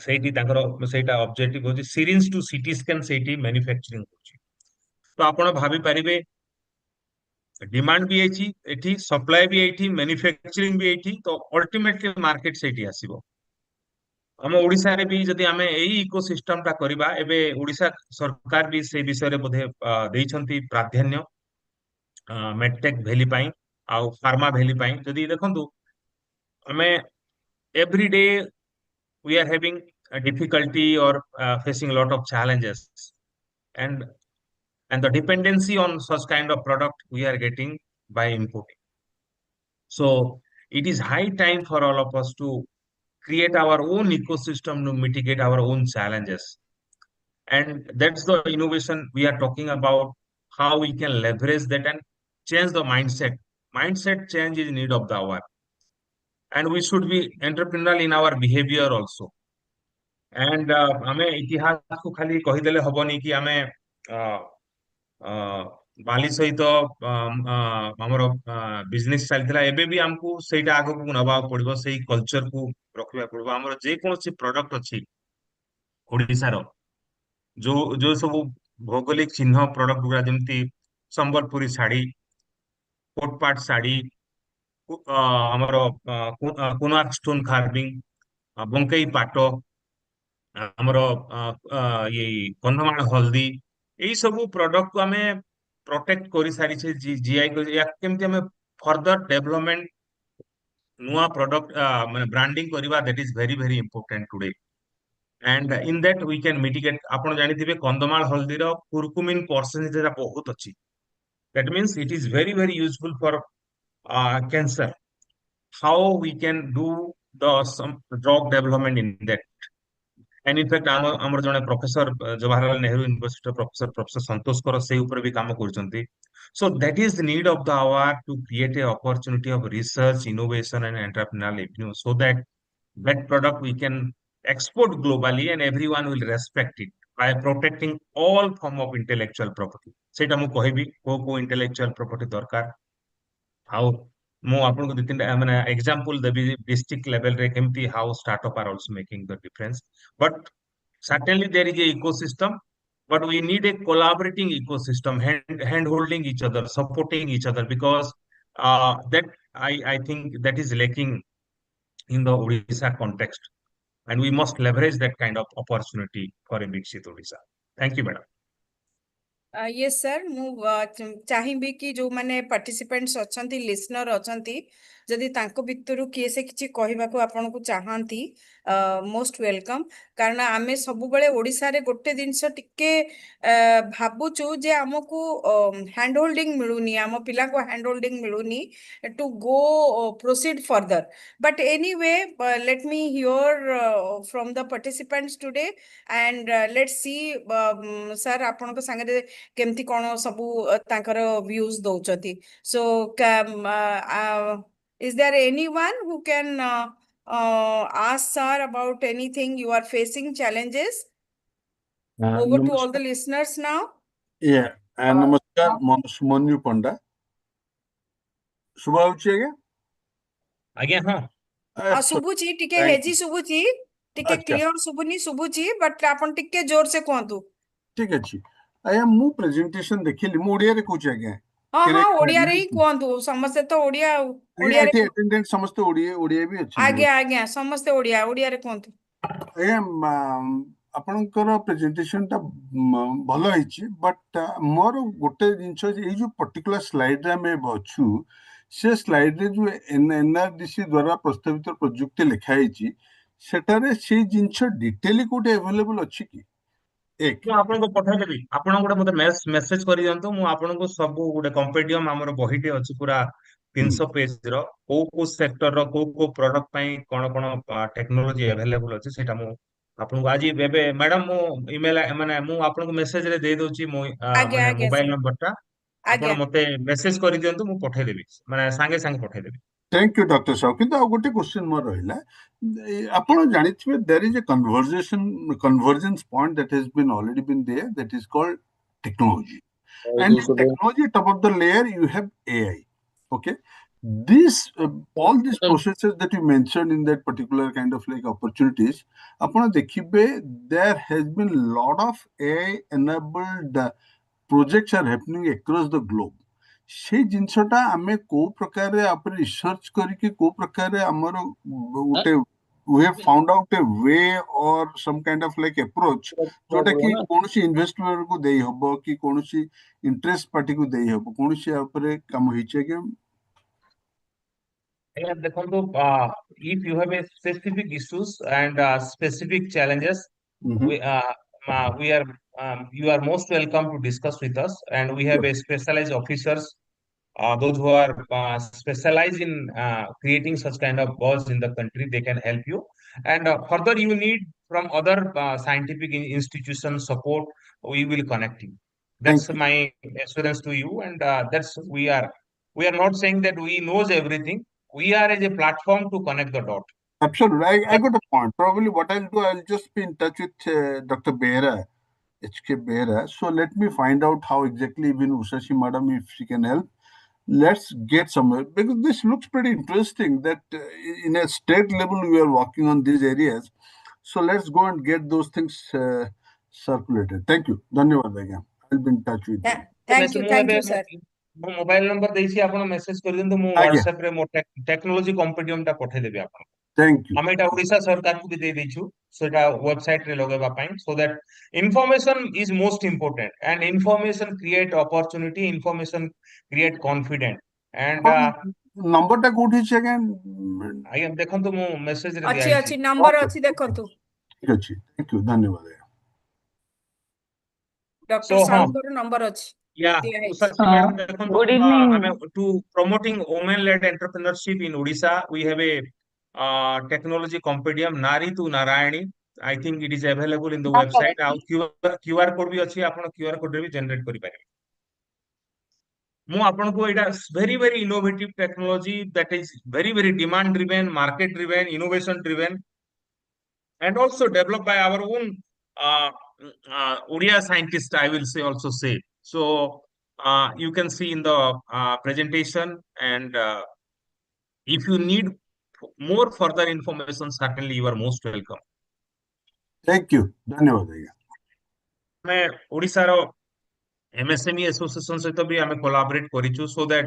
ସେଇଠି ତାଙ୍କର ସେଇଟା ଅବଜେକ୍ଟିଭ ହଉଛି ସିରିଞ୍ଜ ଟୁ ସିଟି ସ୍କାନ ସେଇଠି ମ୍ୟାନୁଫ୍ୟାକ୍ଚରିଂ ହଉଛି ତ ଆପଣ ଭାବି ପାରିବେ डिमांड भी एठी एठी सप्लाई भी एठी मैन्युफैक्चरिंग भी एठी तो अल्टीमेटली मार्केट सेठी आसीबो हम ओडिसा रे भी जदि हमें एई इकोसिस्टम ता करबा एबे ओडिसा सरकार भी से विषय रे बोधे देइछंती प्राधान्य मेडटेक वैली पई आ फार्मा वैली पई जदि देखंतु हमें every day we are having a difficulty or facing a lot of challenges and the dependency on such kind of product we are getting by importing So it is high time for all of us to create our own ecosystem to mitigate our own challenges. And that's the innovation we are talking about, how we can leverage that and change the mindset. Mindset change is need of the hour. And we should be entrepreneurial in our behavior also. And ଆମେ ଇତିହାସକୁ ଖାଲି କହିଦେଲେ ହବନି କି ଆମେ ଅ, ବାଲି ସହିତ ଆମର ବିଜନେସ ଚାଲିଥିଲା, ଏବେ ବି ଆମକୁ ସେଇଟା ଆଗକୁ ନବାକୁ ପଡିବ, ସେଇ କଲଚରକୁ ରଖିବାକୁ ପଡିବ। ଆମର ଯେକୌଣସି ପ୍ରଡକ୍ଟ ଅଛି ଓଡିଶାର, ଯୋଉ ଯୋଉ ସବୁ ଭୌଗୋଳିକ ଚିହ୍ନ ପ୍ରଡକ୍ଟ ଗୁଡା, ଯେମିତି ସମ୍ବଲପୁରୀ ଶାଢୀ, କୋଟପାଟ ଶାଢୀ, ଆମର କୋଣାର୍କ ଷ୍ଟୋନ କାର୍ଭିଂ, ବଙ୍କେଇ ପାଟ, ଆମର ଇଏ କନ୍ଧମାଳ ହଳଦୀ, ଏଇ ସବୁ ପ୍ରଡକ୍ଟ କୁ ଆମେ ପ୍ରୋଟେକ୍ଟ କରିସାରିଛେ, ଜିଆଇ କରି ୟାକୁ କେମିତି ଆମେ ଫର୍ଦର ଡେଭଲପମେଣ୍ଟ, ନୂଆ ପ୍ରଡକ୍ଟ ମାନେ ବ୍ରାଣ୍ଡିଂ କରିବା, that is very very important today. And in that we can mitigate, ଆପଣ ଜାଣିଥିବେ କନ୍ଧମାଳ ହଳଦୀର କୁରକୁମିନ ପରସେଣ୍ଟେଜ ବହୁତ ଅଛି। That means it is very very useful for cancer. How we can do the some drug development in that. And in fact ଆମର ଜଣେ professor Jawaharlal Nehru ୟୁନିଭର୍ସିଟିର professor ସନ୍ତୋଷ କର ସେଇ ଉପରେ ବି କାମ କରୁଛନ୍ତି। So that is the need of the hour, to create a opportunity of research, innovation and entrepreneurial avenue, so that that product we can export globally and everyone will respect it by protecting all form of intellectual property. ସେଇଟା ମୁଁ କହିବି କୋଉ intellectual property ଦରକାର। ଆଉ ମୁଁ ଆପଣଙ୍କୁ ଦି ତିନିଟା ମାନେ ଏକ୍ସାମ୍ପଲ ଦେବି ଡିଷ୍ଟ୍ରିକ୍ଟ ଲେଭେଲରେ କେମିତି how startup are also making the difference. But certainly there is a ecosystem, but we need a collaborating ecosystem, hand holding each other, supporting each other, because that I think that is lacking in the Odisha context, and we must leverage that kind of opportunity for a Viksit Odisha. Thank you, madam. Yes sir मु चाहिबी कि जो माने participants अछंती listener अछंती जदि तांको भितरु किए से किछि कहबाको आपन को चाहंती मोस्ट वेलकम। कारण आमे सब बेले ओडिसा रे गोटे दिनस टिके भाबुचु जे हमकु हैंड होल्डिंग मिलुनी, आम पिला को हैंड होल्डिंग मिलुनी to go proceed further. But anyway let me hear from the participants today and let's see sir आपन को संगे केमती कौन सब तांकर व्यूज दौचती। So is there anyone who can ask sir about anything you are facing challenges? Over to all the नमस्कार। listeners now. नमस्कार, मैं सुमन्यु पंडा। शुभ होची आज्ञा। ଆଜ୍ଞା ହଁ शुभुची टिके Thank हेजी शुभुची टिके अच्छा क्लियर शुभुनी शुभुची बट आपन टिके जोर से कहतु। ठीक अछि। आया मु प्रेजेंटेशन देखिली मु ओडिया रे कहूची आज्ञा। हाँ हाँ करेक्ट ओडिया रे ही कहतु, समस्ते तो ओडिया आज्ञा ओडिया रे एठी अटेंडेंट समस्त ओडिया ओडिया भी अछि। आज्ञा आज्ञा समस्ते ओडिया ओडिया रे कहतु। आया आपनकर प्रेजेंटेशन ता भलो हिची, बट मोर गोटे जिंस ए जो पर्टिकुलर स्लाइड रे हम बछु, से स्लाइड रे जो एनआरडीसी द्वारा प्रस्तावित प्रजुक्ति लिखा हिची, सेटारे से जिंस डिटेली कोटे अवेलेबल अछि कि? एक ମୁଁ ଆପଣଙ୍କୁ ପଠେଇଦେବି, ଆପଣ ଗୋଟେ ମତେ ମେସେଜ କରିଦିଅନ୍ତୁ, ମୁଁ ଆପଣଙ୍କୁ ସବୁ ଗୋଟେ କମ୍ପେଣ୍ଡିୟମ ଆମର ବହିଟେ ଅଛି ପୁରା 300 ପେଜ ର, କୋଉ ସେକ୍ଟର ର କୋଉ ପ୍ରଡକ୍ଟ ପାଇଁ କଣ କଣ ଟେକ୍ନୋଲୋଜି ଆଭେଲେବୁଲ ଅଛି ସେଇଟା ମୁଁ ଆପଣଙ୍କୁ ଆଜି ଏବେ ମ୍ୟାଡାମ ମୁଁ ଇମେଲ ମାନେ ମୁଁ ଆପଣଙ୍କୁ ମେସେଜ ରେ ଦେଇ ଦଉଛି ମୋ आज्ञा ମାନେ आज्ञा ମୋବାଇଲ सर ନମ୍ବର ଟା, ଆପଣ आज्ञा। ମତେ ମେସେଜ କରିଦିଅନ୍ତୁ, ମୁଁ ପଠେଇଦେବି, ମାନେ ସାଙ୍ଗେ ସାଙ୍ଗେ ପଠେଇଦେବି। थैंक यू डॉक्टर साहब। किंतु आ गोटे क्वेश्चन मोर रहिला, आपण जानिथिबे there is a convergence point that has been already been there, that is called technology, and in technology top of the layer you have AI. Okay, this all these processes that you mentioned in that particular kind of like opportunities, apna dekhibe there has been lot of AI enabled projects are happening across the globe. সেই ଜିନିଷଟା ଆମେ କୋଉ ପ୍ରକାରରେ ଉପରେ research କରିକି କୋଉ ପ୍ରକାରରେ ଆମର ଗୋଟେ we have found out a way or some kind of like approach ଯୋଉଟା କି କୌଣସି ଇନଭେଷ୍ଟର କୁ ଦେଇ ହବ କି କୌଣସି ଇଣ୍ଟରେଷ୍ଟ ପାର୍ଟି କୁ ଦେଇ ହବ, କୌଣସି ୟା ଉପରେ କାମ ହେଇଛି ଆଜ୍ଞା? ଆଜ୍ଞା ଦେଖନ୍ତୁ, if you have a specific issues and specific challenges, we we are you are most welcome to discuss with us, and we have a specialized officers those who are specialized in creating such kind of buzz in the country, they can help you. And further, you need from other scientific institutions support, we will connect you. Thank That's you. my assurance to you. And that's we are not saying that we knows everything. We are as a platform to connect the dot. Absolutely. I That, got a point. Probably what I'll do, I'll just be in touch with Dr. Behra, HK Behra. So let me find out how exactly even Ushashi madam, if she can help. Let's get somewhere because this looks pretty interesting that in a state level we are working on these areas. So let's go and get those things circulated. Thank you. Dhanyavad again. I'll be in touch with them. Thank you, sir. ମୋ mobile number ଦେଇଛି, ଆପଣ message କରିଦିଅନ୍ତୁ, ମୁଁ Again. WhatsApp ରେ ମୋ technology କମ୍ପିଟିୟମ ଟା ପଠେଇଦେବି ଆପଣ। Thank you. ଆମେ ଏଟା ଓଡିଶା ସରକାରକୁ ବି ଦେଇ ଦେଇଛୁ, ସେଟା ୱେବସାଇଟ ରେ ଲଗେଇବା ପାଇଁ, so that information is most important and information create opportunity, information create confidence and ନମ୍ବରଟା କୋଉଠି ଅଛି ଆଜ୍ଞା? ଆଜ୍ଞା ଦେଖନ୍ତୁ ମୁଁ ମେସେଜ ରେ ଅଛି ଦିଆହେଇଛି। ଅଛି ନମ୍ବର ଅଛି ଦେଖନ୍ତୁ ଠିକ ଅଛି, ଥ୍ୟାଙ୍କ ୟୁ, ଧନ୍ୟବାଦ ଆଜ୍ଞା। ଡକ୍ଟର ସାହୁଙ୍କର ନମ୍ବର ଅଛି ଦିଆହେଇଛି। Good evening. To promoting women-led entrepreneurship in Odisha, we have a technology compendium, Nari to Narayani. I think it is available in the website. Our QR code भी अच्छी, आपण QR code भी generate करी पारे। ମୁଁ ଆପଣଙ୍କୁ ଏଇଟା very innovative technology that is very demand driven, market driven, innovation driven, and also developed by our own Odia scientists, I will say also say. So you can see in the presentation, and if you need more further information, certainly you are most welcome. Thank you, ଧନ୍ୟବାଦ ଆଜ୍ଞା। ଆମେ ଓଡ଼ିଶାର MSME association ସହିତ ବି ଆମେ collaborate କରିଛୁ, so that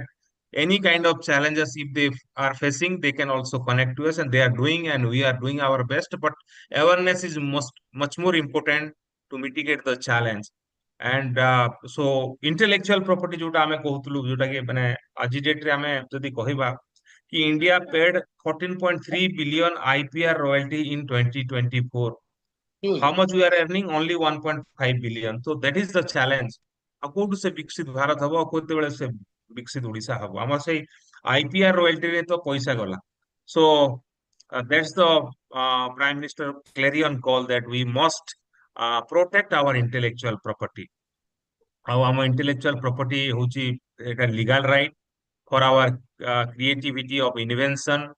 any kind of challenges if they are facing, they can also connect to us, and they are doing, and we are doing our best, but awareness is much more important to mitigate the challenge. And so intellectual property जोटा आमे कहतलु, जोटा कि माने आज date रे आमे जदी कहिबा कि India paid 14.3 billion IPR royalty in 2024. How much we are earning? Only 1.5 billion. So that is the challenge. कोठु से विकसित भारत हबो, कोते बेले से विकसित ओडिसा हबो, हमर से आईपीआर रॉयल्टी रे तो पैसा गला। So that's the prime minister clarion call that we must protect our intellectual property. Our intellectual property hochi a legal right for our creativity of invention,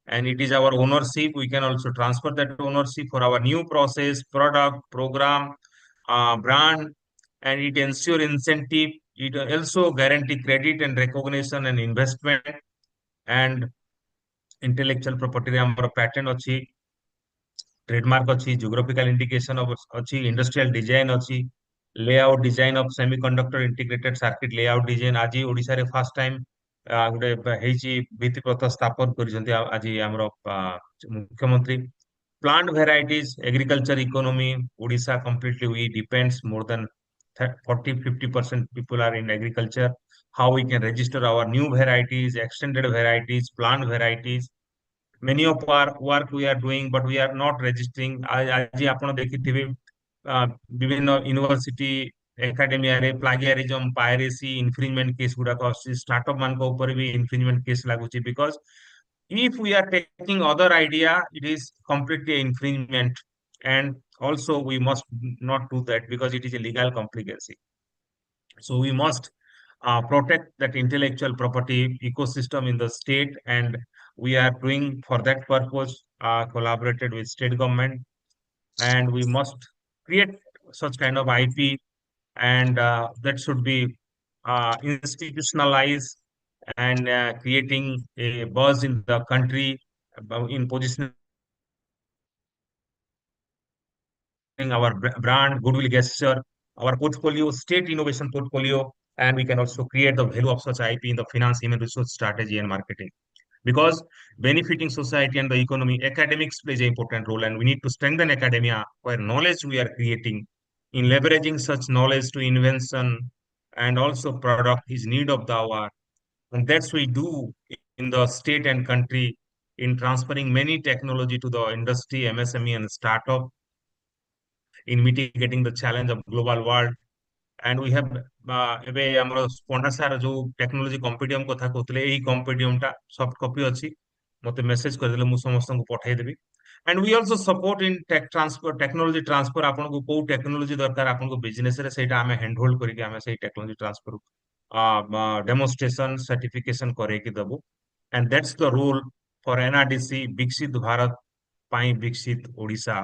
and it is our ownership. We can also transfer that ownership for our new process, product, program, brand, and it ensure incentive. It also guarantee credit and recognition and investment. And intellectual property रे हमर patent अछि, trademark अछि, geographical indication of अछि, industrial design अछि, layout design of semiconductor integrated circuit layout design। आज ओडिसा रे first time गुटे हेची भित्ति प्रस्तर स्थापन करिसंती आज हमर मुख्यमंत्री। Plant varieties, agriculture economy, Odisha completely we depends more than 40-50% people are in agriculture. How we can register our new varieties, extended varieties, plant varieties. Many of our work we are doing, but we are not registering. आज आपण देखिथिबे विभिन्न university academia रे plagiarism, piracy, infringement case गुडा को startup मान को ऊपर भी इन्फ्रिंजमेंट केस लागुची, because if we are taking other idea, it is completely infringement, and also we must not do that because it is a legal complicacy. So we must protect that intellectual property ecosystem in the state, and we are doing for that purpose collaborated with state government, and we must create such kind of IP, and that should be institutionalized and creating a buzz in the country in positioning our brand, goodwill gesture, our portfolio, state innovation portfolio, and we can also create the value of such IP in the finance, human resource strategy, and marketing. Because benefiting society and the economy, academics plays an important role, and we need to strengthen academia where knowledge we are creating in leveraging such knowledge to invention and also product is need of the hour. And that's we do in the state and country in transferring many technology to the industry, MSME and startup in mitigating the challenge of global world. And we have ଏବେ ଆମର Panda sir ଯୋଉ technology କମ୍ପିଟିୟମ କଥା କହୁଥିଲେ, ଏଇ କମ୍ପିଟିୟମ ଟା soft copy ଅଛି, ମତେ message କରିଦେଲେ ମୁଁ ସମସ୍ତଙ୍କୁ ପଠେଇଦେବି। And we also support in tech transfer, technology transfer. ଆପଣଙ୍କୁ କୋଉ ଟେକ୍ନୋଲୋଜି ଦରକାର ଆପଣଙ୍କୁ ବିଜନେସ ରେ, ସେଇଟା ଆମେ ହ୍ୟାଣ୍ଡ ହୋଲ୍ଡ କରିକି ଆମେ ସେଇ ଟେକ୍ନୋଲୋଜି ଟ୍ରାନ୍ସଫର ଡେମୋନ୍ଷ୍ଟ୍ରେସନ ସାର୍ଟିଫିକେସନ କରେଇକି ଦବୁ। And that's the role for NRDC ବିକଶିତ ଭାରତ ପାଇଁ ବିକଶିତ Odisha.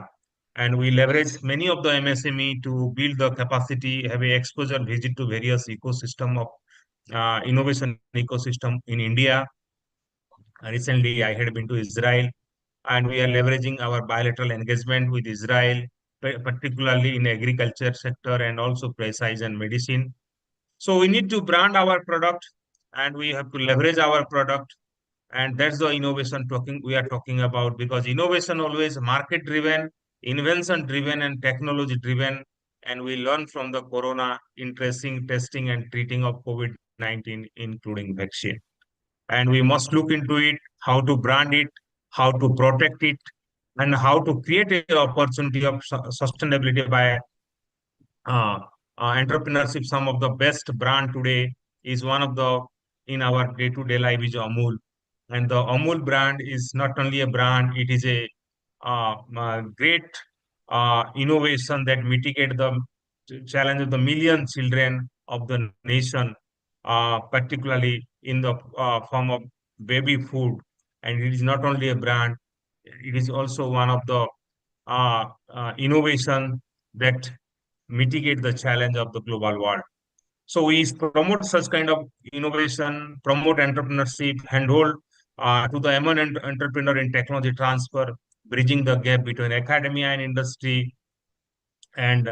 And we leverage many of the MSME to build the capacity, have a exposure visit to various ecosystem of innovation ecosystem in India. Recently, I had been to Israel, and we are leveraging our bilateral engagement with Israel, particularly in agriculture sector and also precise and medicine. So we need to brand our product, and we have to leverage our product, and that's the innovation talking we are talking about, because innovation always market driven, invention driven, and technology driven. And we learn from the corona in tracing, testing, and treating of COVID-19, including vaccine. And we must look into it, how to brand it, how to protect it, and how to create an opportunity of sustainability by uh, entrepreneurship. Some of the best brand today is one of the in our day-to-day life is Amul, and the Amul brand is not only a brand; it is a great innovation that mitigate the challenge of the million children of the nation, particularly in the form of baby food. And it is not only a brand; it is also one of the innovation that mitigate the challenge of the global world. So we promote such kind of innovation, promote entrepreneurship, handhold to the eminent entrepreneur in technology transfer, bridging the gap between academia and industry, and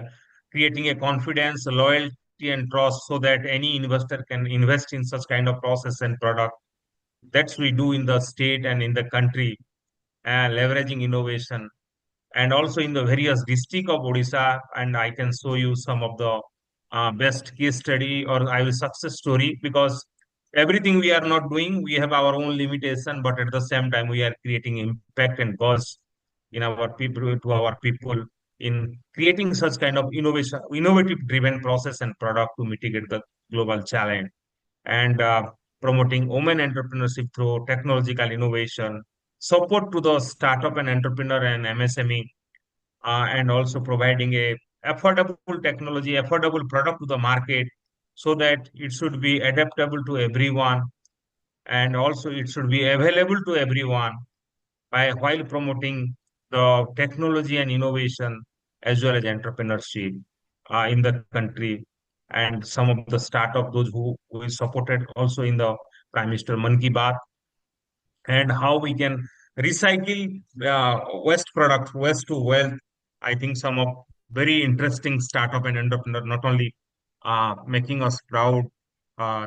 creating a confidence, loyalty, and trust so that any investor can invest in such kind of process and product. That's we do in the state and in the country, leveraging innovation, and also in the various district of Odisha. And I can show you some of the best case study, or I will success story, because everything we are not doing, we have our own limitation, but at the same time we are creating impact and buzz in our people, to our people, in creating such kind of innovation, innovative driven process and product to mitigate the global challenge, and promoting women entrepreneurship through technological innovation, support to the startup and entrepreneur and MSME, and also providing a affordable technology, affordable product to the market, so that it should be adaptable to everyone, and also it should be available to everyone, by while promoting the technology and innovation as well as entrepreneurship in the country. And some of the startup, those who we supported also in the Prime Minister Man Ki Baat, and how we can recycle waste product, waste to wealth. I think some of very interesting startup and entrepreneur, not only making us proud,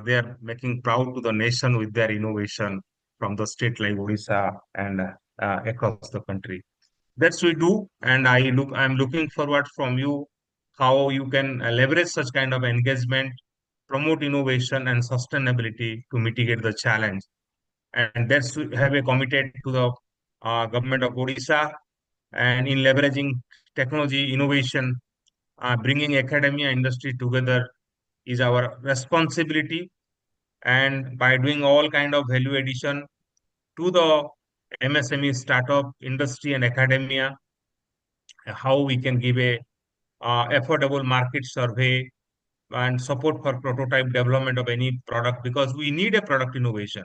they are making proud to the nation with their innovation from the state like Odisha and across the country. That's we do, and I'm looking forward from you how you can leverage such kind of engagement, promote innovation and sustainability to mitigate the challenge. And that's we have a committed to the government of Odisha, and in leveraging technology innovation, bringing academia industry together is our responsibility. And by doing all kind of value addition to the MSME startup industry and academia, how we can give a affordable market survey and support for prototype development of any product, because we need a product innovation,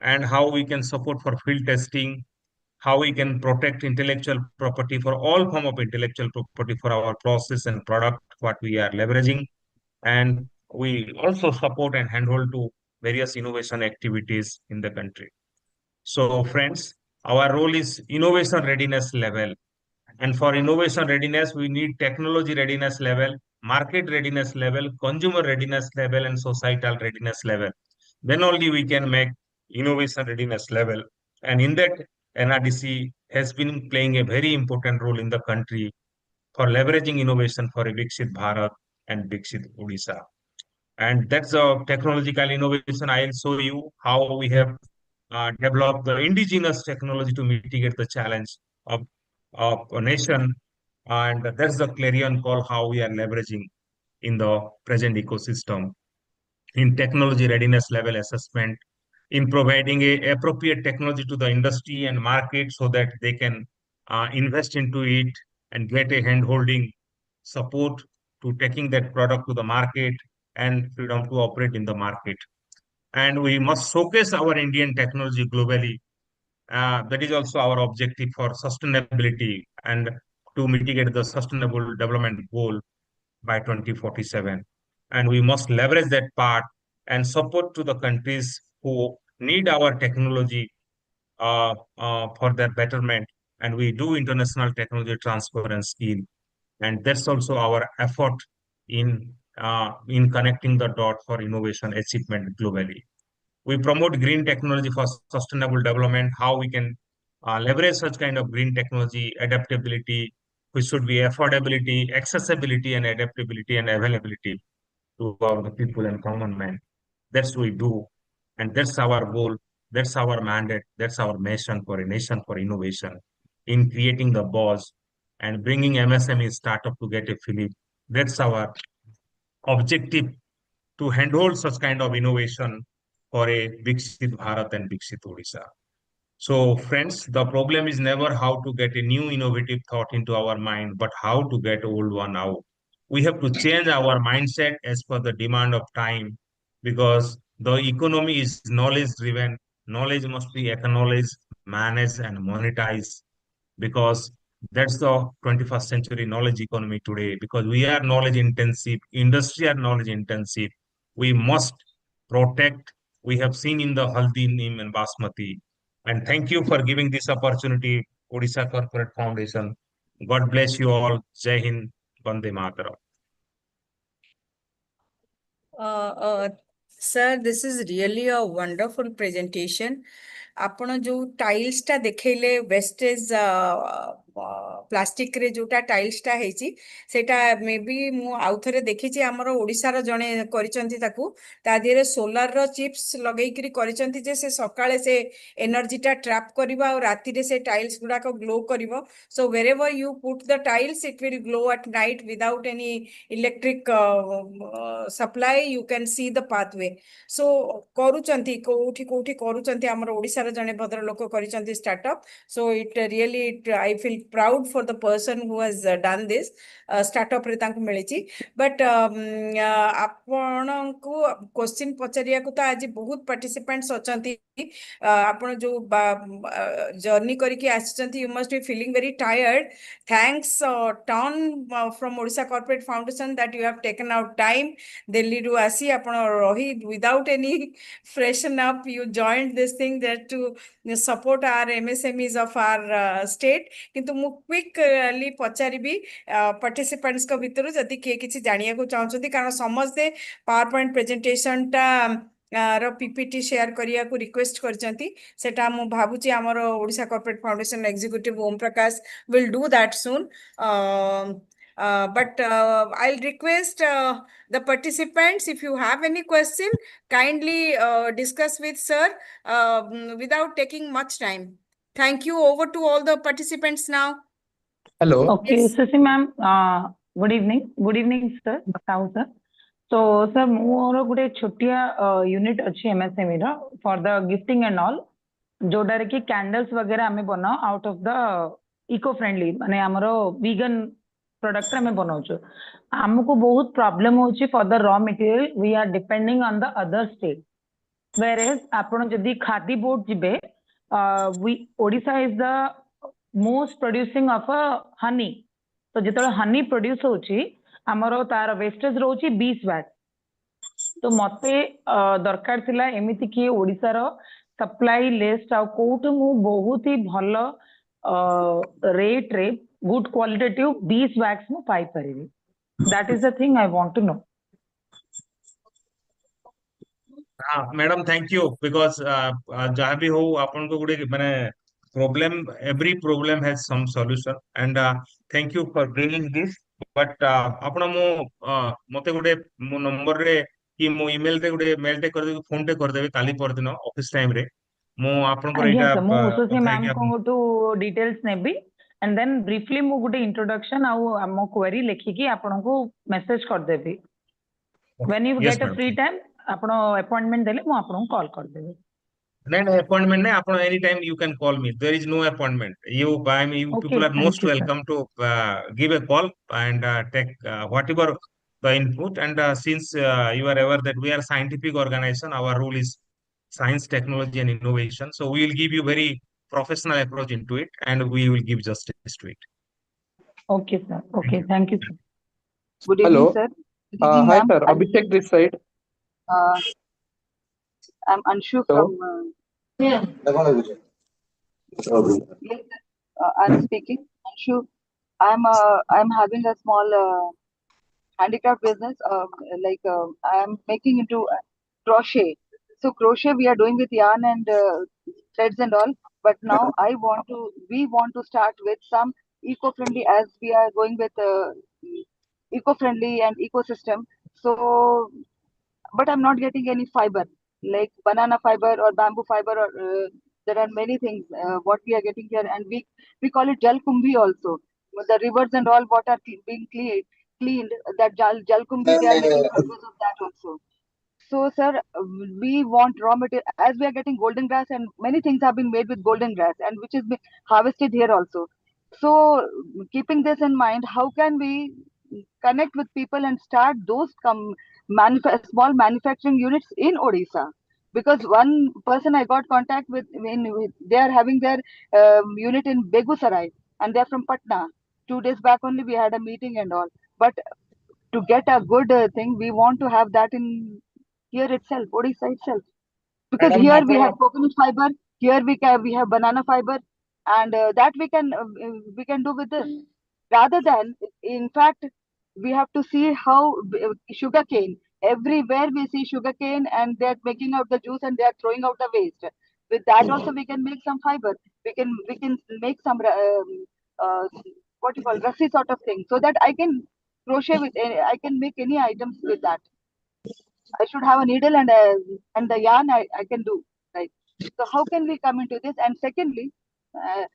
and how we can support for field testing, how we can protect intellectual property for all form of intellectual property for our process and product what we are leveraging. And we also support and handhold to various innovation activities in the country. So friends, our role is innovation readiness level. And for innovation readiness, we need technology readiness level, market readiness level, consumer readiness level, and societal readiness level. Then only we can make innovation readiness level. And in that, NRDC has been playing a very important role in the country for leveraging innovation for a Viksit Bharat and Viksit Odisha. And that's a technological innovation. I'll show you how we have developed the indigenous technology to mitigate the challenge of a nation. And that's the clarion call how we are leveraging. in the present ecosystem, in technology readiness level assessment, in providing a appropriate technology to the industry and market so that they can invest into it and get a hand-holding support to taking that product to the market and freedom to operate in the market. And we must showcase our Indian technology globally. That is also our objective for sustainability and to mitigate the sustainable development goal by 2047. And we must leverage that part and support to the countries who need our technology for their betterment. And we do international technology transfer and skill. And that's also our effort in connecting the dot for innovation achievement globally. We promote green technology for sustainable development, how we can leverage such kind of green technology, adaptability, which should be affordability, accessibility, and adaptability and availability to all the people and common man. That's what we do. And that's our goal. That's our mandate. That's our mission for a nation for innovation in creating the buzz and bringing MSME startup to get a fillip. That's our objective to handhold such kind of innovation for a Viksit Bharat and Viksit Odisha. So, friends, the problem is never how to get a new innovative thought into our mind, but how to get old one out. We have to change our mindset as per the demand of time because the economy is knowledge driven. Knowledge must be acknowledged, managed, and monetized because that's the 21st century knowledge economy today because we are knowledge intensive, industry are knowledge intensive. We must protect. We have seen in the Haldi, Neem, and Basmati. And thank you for giving this opportunity, Odisha Corporate Foundation. God bless you all. Jai Hind, Vande Mataram. Sir, this is really a wonderful presentation. ଆପଣ ଯୋଉ ଟାଇଲ୍ସଟା ଦେଖେଇଲେ wastage ପ୍ଲାଷ୍ଟିକରେ ଯୋଉଟା ଟାଇଲ୍ସଟା ହେଇଛି ସେଇଟା ମେ ବି ମୁଁ ଆଉଥରେ ଦେଖିଛି ଆମର ଓଡ଼ିଶାର ଜଣେ କରିଛନ୍ତି ତାକୁ ତା ଦେହରେ ସୋଲାରର ଚିପ୍ସ ଲଗେଇକିରି କରିଛନ୍ତି ଯେ ସେ ସକାଳେ ସେ ଏନର୍ଜିଟା ଟ୍ରାପ୍ କରିବ ଆଉ ରାତିରେ ସେ ଟାଇଲ୍ସ ଗୁଡାକ ଗ୍ଲୋ କରିବ show wherever you put the tiles it will glow at night without any electric supply you can see the pathway so କରୁଛନ୍ତି କୋଉଠି କୋଉଠି କରୁଛନ୍ତି ଆମର ଓଡ଼ିଶାର ଜଣେ ଭଦ୍ର ଲୋକ କରିଛନ୍ତି startup so it really I feel proud for the person who has done this startup ରେ ତାଙ୍କୁ ମିଳିଛି but ଆପଣଙ୍କୁ କ୍ୱେଶ୍ଚିନ୍ ପଚାରିବାକୁ ତ ଆଜି ବହୁତ ପାର୍ଟିସିପେଣ୍ଟସ୍ ଅଛନ୍ତି ଆପଣ ଯୋଉ ଜର୍ଣ୍ଣି କରିକି ଆସିଛନ୍ତି you must be feeling very tired thanks ton from Odisha Corporate Foundation that you have taken out time Delhi ରୁ ଆସି ଆପଣ ରହି without any freshen up you joined this thing that to support our MSMEs of our state କିନ୍ତୁ ମୁଁ quickly ପଚାରିବି ପାର୍ଟିସିପେଣ୍ଟସ୍ଙ୍କ ଭିତରୁ ଯଦି କିଏ କିଛି ଜାଣିବାକୁ ଚାହୁଁଛନ୍ତି କାରଣ ସମସ୍ତେ ପାୱାର ପଏଣ୍ଟ ପ୍ରେଜେଣ୍ଟେସନଟା ର ପିପିଟି ସେୟାର କରିବାକୁ ରିକ୍ୱେଷ୍ଟ କରିଛନ୍ତି ସେଟା ମୁଁ ଭାବୁଛି ଆମର Odisha corporate foundation executive Om Prakash will do that soon but I'll request the participants if you have any question kindly discuss with sir without taking much time thank you over to all the participants now Hello. Okay, yes Sasi ma'am, good evening. Good evening, sir. Sahu sir. So, sir, ମୋର ଗୋଟେ ଛୋଟିଆ unit ଅଛି MSME ର for the gifting and all ଯୋଉଟାରେ କି କ୍ୟାଣ୍ଡଲ୍ସ वगैरह ଆମେ ବନାଉ out of the eco friendly ମାନେ ଆମର vegan product ଆମେ ବନାଉଛୁ ଆମକୁ ବହୁତ ପ୍ରୋବ୍ଲେମ ହଉଛି for the raw material we are depending on the other state whereas ଆପଣ ଯଦି ଖାଦି ବୋର୍ଡ ଯିବେ Odisha is the most producing of a honey तो ଯେତେବେଳେ honey produce ହଉଛି ଆମର ତାର wastage ରହୁଛି 20 watt तो ମତେ ଦରକାର ଥିଲା ଏମିତି କି ଓଡ଼ିଶାର ସପ୍ଲାଇ ଲିଷ୍ଟ ଆଉ କୋଉଠୁ ମୁଁ ବହୁତ ହି ଭଲ ରେଟ୍ ରେ ଗୁଡ୍ କ୍ୱାଲିଟେଟିଭ 20 watt ମୁଁ ପାଇପାରିବି that is the thing I want to know Madam, thank you because jaha bhi ho apan ko gude mane problem every problem has some solution and thank you for bringing this but apna mo mote gude mo number re ki mo email re gude mail te kar debi phone te kar debi kali par dino office time re mo apan ko ଆଜ୍ଞା eta sir ମୁଁ ଉଷଶ୍ରୀ କଥା ma'am ki ଙ୍କଠୁ details ନେବି and then briefly ମୁଁ ଗୋଟେ introduction ଆଉ ଆମ query ଲେଖିକି ଆପଣଙ୍କୁ message କରିଦେବି. When you Yes, get a madam. free time ଆପଣ appointment ଦେଲେ ମୁଁ ଆପଣଙ୍କୁ call କରିଦେବି. No appointment. No, anytime you can call me. There is no appointment. You Okay, people are thank most you, sir. welcome to give a call and take whatever the input. And since you are aware that we are a scientific organization, our role is science, technology, and innovation. So we will give you very professional approach into it, and we will give justice to it. Okay, sir. Thank Okay, you. thank you, sir. Good evening, Hello. sir. Good evening, Hi, ma'am. sir. Abhishek this side. I'm Anshu So, from. Yes, I'm speaking. Anshu. I'm having a small handicraft business. I'm making into crochet. So crochet we are doing with yarn and threads and all. But now we want to start with some eco-friendly, as we are going with eco-friendly and ecosystem. So but I'm not getting any fiber like banana fiber or bamboo fiber or there are many things what we are getting here, and we call it jal kumbhi also. The rivers and all what are being cleaned, that jal kumbhi they are making fibers of that also. So, sir, we want raw material, as we are getting golden grass, and many things have been made with golden grass, and which is harvested here also. So, keeping this in mind, how can we connect with people and start those small manufacturing units in Odisha? Because one person I got contact with, they are having their unit in Begusarai, and they are from Patna. 2 days back only we had a meeting and all. But to get a good thing, we want to have that in here itself, Odisha itself. Because Madam, here we have coconut fiber, here we have banana fiber, and that we can do with this. Rather than, in fact, we have to see how sugar cane. Everywhere we see sugar cane, and they are making out the juice and they are throwing out the waste. With that also we can make some fiber. We can make some what you call rassi sort of thing, so that I can crochet with. I can make any items with that. I should have a needle and the yarn I can do, right. So how can we come into this? And secondly, uh,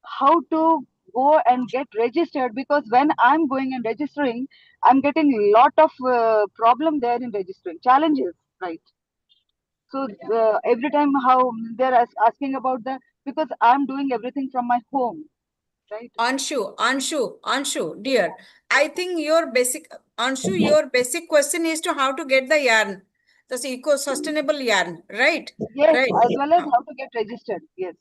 how to go and get registered, because when I'm going and registering, I'm getting a lot of problem there in registering challenges, right. So every time how they're asking about because I'm doing everything from my home, right. Anshu, dear. I think your basic question is to how to get the yarn, the eco-sustainable yarn, right? Yes, Right. as well as how to get registered. Yes,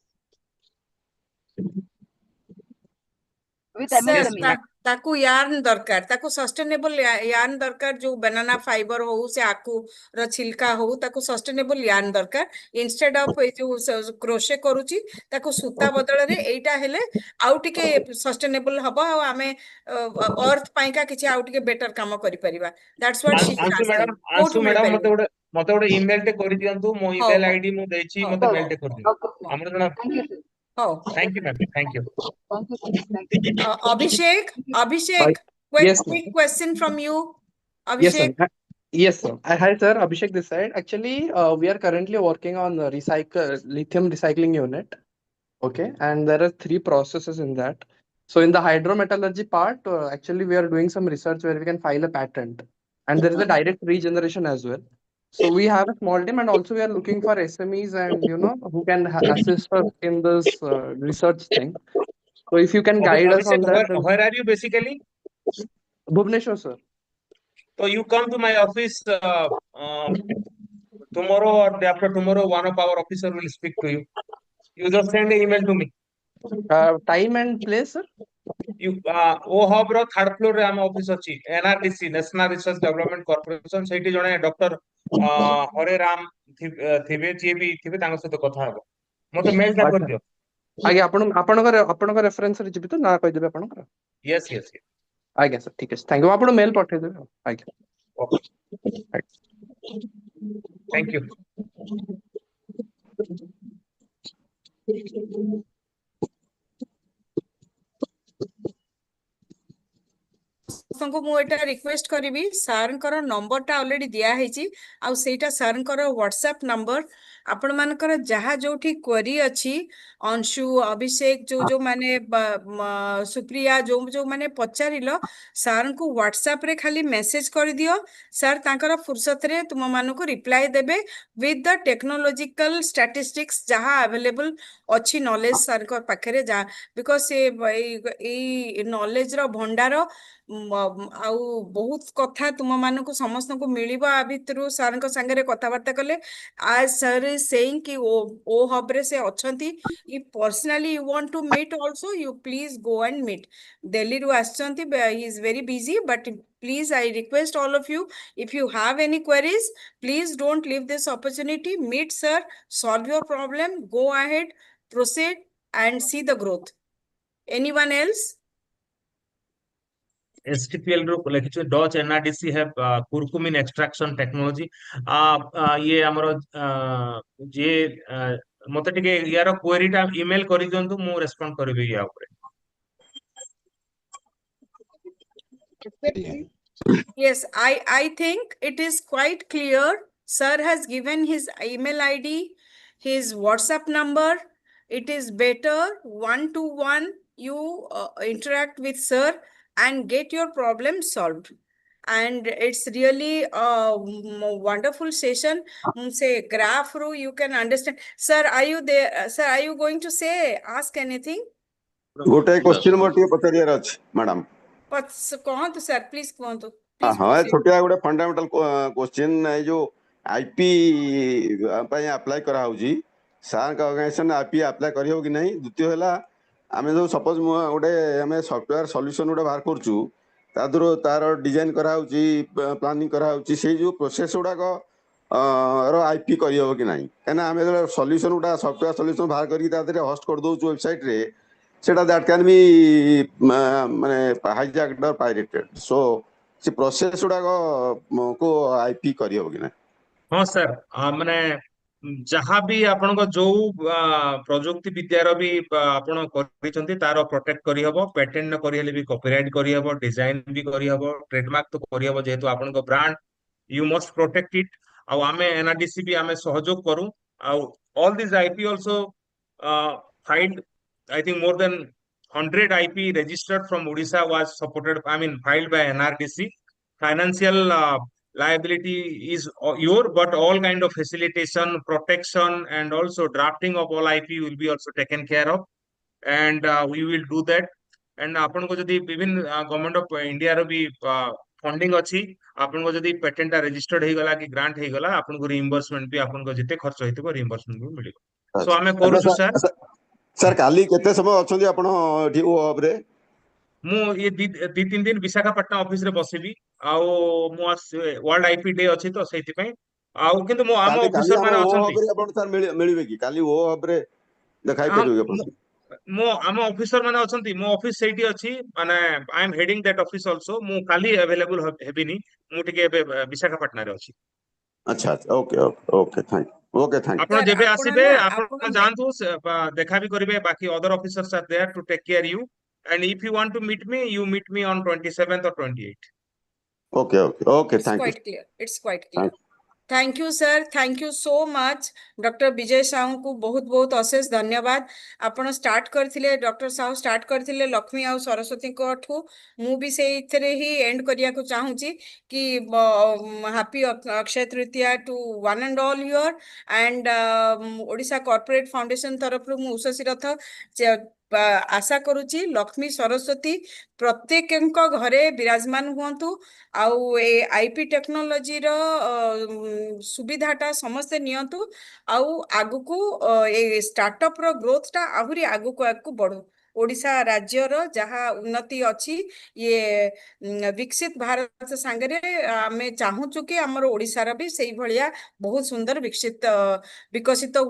with Sir, yes, MSME. ତାକୁ yarn ଦରକାର, ତାକୁ sustainable yarn ଦରକାର, ଯୋଉ banana fiber ହଉ, ସେ ଆଖୁ ର ଛିଲକା ହଉ, ତାକୁ sustainable yarn ଦରକାର। instead of ଏଇ ଯୋଉ crochet କରୁଛି, ତାକୁ ସୂତା ବଦଳରେ ଏଇଟା ହେଲେ ଆଉ ଟିକେ sustainable ହବ, ଆଉ ଆମେ earth ପାଇଁକା କିଛି ଆଉ ଟିକେ better କାମ କରିପାରିବା। That's what she is asking. କୋଉଠୁ ଆଂଶୁ ମ୍ୟାଡାମ ମିଳିପାରିବ? ମତେ ଗୋଟେ ଇମେଲ ଟେ କରିଦିଅନ୍ତୁ, ମୋ ହଉ ଇମେଲ ହଉ ଆଇଡି ମୁଁ ଦେଇଛି, ହଉ ମତେ ହଉ ମେଲ ଟେ କରିଦିଅନ୍ତୁ। Okay, sir. ଆମର ଜଣେ Thank you, sir. ହଉ। Thank you ma'am, thank you. Thank you, sir. Thank you. Abhishek, hi. Yes, ma'am. quick question from you. Yes, Abhishek. ma'am. Yes, sir. Hi, sir. Abhishek this side. Actually, we are currently working on lithium recycling unit. Okay, and there are three processes in that. So in the hydrometallurgy part, actually we are doing some research where we can file a patent, and there is a direct regeneration as well. So we have a small team, and also we are looking for SMEs and who can assist us in this research thing. So if you can guide us on Abhishek, that, then where are you basically? Bhuvneshwar, sir. So you come to my office tomorrow or day after tomorrow. One of our officer will speak to you. You just send an email to me. Time and place, sir. You OHUB ର third floor ରେ ଆମ office ଅଛି, NRDC national research development corporation. ସେଇଠି ଜଣେ doctor Hare Ram ଥିବେ, ଯିଏ ବି ଥିବେ ତାଙ୍କ ସହିତ କଥା ହେବ। ମତେ ମେଲ ଟା ଆଚ୍ଛା କରିଦିଅ। ଆଜ୍ଞା, ଆପଣଙ୍କ ରେଫରେନ୍ସରେ ଯିବି ତ, ନା କହିଦେବେ ଆପଣଙ୍କର? Yes Yes Yes. ଆଜ୍ଞା ସାର୍, ଠିକ ଅଛି, ଥ୍ୟାଙ୍କ ୟୁ। ଆପଣ ମେଲ ପଠେଇଦେବେ ଆଉ। ଆଜ୍ଞା, ଓକେ, ଥ୍ୟାଙ୍କ ୟୁ। आपनको मु एटा रिक्वेस्ट करिवि सर कर नंबर टा ऑलरेडी दिया हेची आ सेटा सर कर व्हाट्सएप नंबर आपण मानकर जहा जोठी क्वेरी अछि अंशु अभिषेक जो जो माने सुप्रिया जो जो माने पचारिलो सर को व्हाट्सएप रे खाली मेसेज कर दियो सर तांकर फुर्सत रे तुम मानको रिप्लाई देबे विथ द टेक्नोलॉजिकल स्टैटिस्टिक्स जहा अवेलेबल अच्छी नॉलेज सर को पाखरे जा बिकॉज से ए नॉलेज रो भंडार आउ बहुत कथा तुम मानको समस्त को मिलिबो आ भितरु सर को संगे रे कथाबार्ता कले आज सर इज सेइंग कि ओ हब रे से अछंती if personally you want to meet also you please go and meet delhi ru aschanti he is very busy but please I request all of you if you have any queries please don't leave this opportunity meet sir solve your problem go ahead proceed and see the growth anyone else STPL रो लिखिछु डच NRDC have curcumin extraction technology ये हमरो जे मते टिके यार query टा email करि दियंतु मु रेस्पोंड करबी या ऊपर Yes, I think it is quite clear. Sir has given his email ID, his WhatsApp number. It is better one to one you interact with sir and get your problem solved. And it's really a wonderful session. Say graph ru you can understand. Sir, are you there? Sir, are you going to say ask anything? गोटे question मोर टिके पचारियार अछि madam कहतु sir, please कहतु. हाँ Please हाँ proceed. छोटिया गोटे fundamental question ए जो आईपी पय अप्लाई करा होजी सार का ऑर्गेनाइजेशन आईपी अप्लाई करी हो कि नहीं द्वितीय हला आमे जो सपोज गोटे आमे सॉफ्टवेयर सॉल्यूशन गोटे बाहर करछु तादरो तार डिजाइन करा होची प्लानिंग करा होची से जो प्रोसेस गुडा को रो आईपी करी हो कि नहीं कना आमे जो सॉल्यूशन गुडा सॉफ्टवेयर सॉल्यूशन बाहर करी तादरे होस्ट कर दो वेबसाइट रे सेटा दैट कैन बी माने हाईजैक्ड और पायरेटेड सो से प्रोसेस गुडा को आईपी करी हो कि नहीं हाँ सर माने जहाँ भी आपन जो प्रजुक्ति विद्यार भी आपण करिसंती तार प्रोटेक्ट करी हबो पेटेंट न करी हेले भी कॉपीराइट करी हबो डिजाइन भी करी हबो ट्रेडमार्क तो करी हबो जेहेतु आपन को brand you must protect it आउ आमे एनआरडीसी भी आमे सहयोग करू आउ all this IP also filed I think more than 100 IP registered from Odisha was supported, I mean, filed by NRDC. Financial liability is your, but all kind of facilitation, protection, and also drafting of all IP will be also taken care of. And we will do that. And आपन को जदि विभिन्न government of India रो भी funding अछि आपन को जदि patent registered हे गला कि ग्रांट हे गला आपन को रिइंबर्समेंट भी आपन को जते खर्च होइतबो रिइंबर्समेंट भी मिलिबो सो हमें करूछु सर सर काली केते समय अछंती आपण एठी ओ हब रे मु ये दी 3 दिन विशाखापट्टनम ऑफिस रे बसिबी आउ मु वर्ल्ड आईपी डे अछि तो सेति पई आउ किंतु मो आम काली काली ऑफिसर हम माने ओ अछंती हब रे आपण सर मिलिबे कि काली ओ हब रे देखाई हम परिबे आपण मो आम ऑफिसर माने अछंती मो ऑफिस सेठी अछि माने I am heading that office also मु काली अवेलेबल हेबिनी मु टिके विशाखापट्टनम रे अछि अच्छा अच्छा ओके ओके ओके थैंक आपण Sir, जेबे ଆପଣ आसीबे ନା आपण जानतु देखा भी करिवे बाकी other officers are there to take care you and if you want to meet me you meet me on 27th or 28th okay okay okay it's thank you quite clear. It's quite clear. Thank you, sir. Thank you so much. Doctor Vijay Sahu को बहुत बहुत अशेष धन्यवाद आपण start करथिले doctor Sahu start करथिले लक्ष्मी आ सरस्वती को ठू मु भी से इथरे ही एंड करिया को चाहूची कि happy Akshaya Tritiya to one and all your and Odisha corporate foundation तरफ मु उषसी रथ आशा करूची लक्ष्मी सरस्वती प्रत्येक घरे विराजमान हुंतु आउ ए आईपी टेक्नोलोजी रो सुविधाटा समस्ते नियंतु आउ आगु को ए स्टार्टअप रो ग्रोथ टा आहुरी आगु को बढ़ू ओडिशा राज्यर जहाँ उन्नति अछि ये विकसित भारत सांगरे आमे चाहूचु कि हमर ओडिशार भी सेही भलिया बहुत सुंदर विकसित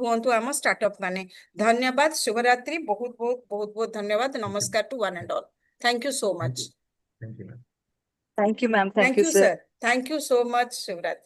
हुंतु आम स्टार्टअप माने धन्यवाद शुभरात्रि बहुत बहुत बहुत बहुत धन्यवाद नमस्कार to one and all thank you so much thank you Thank you, ma'am. Thank you, sir. Thank you so much, Shivrat.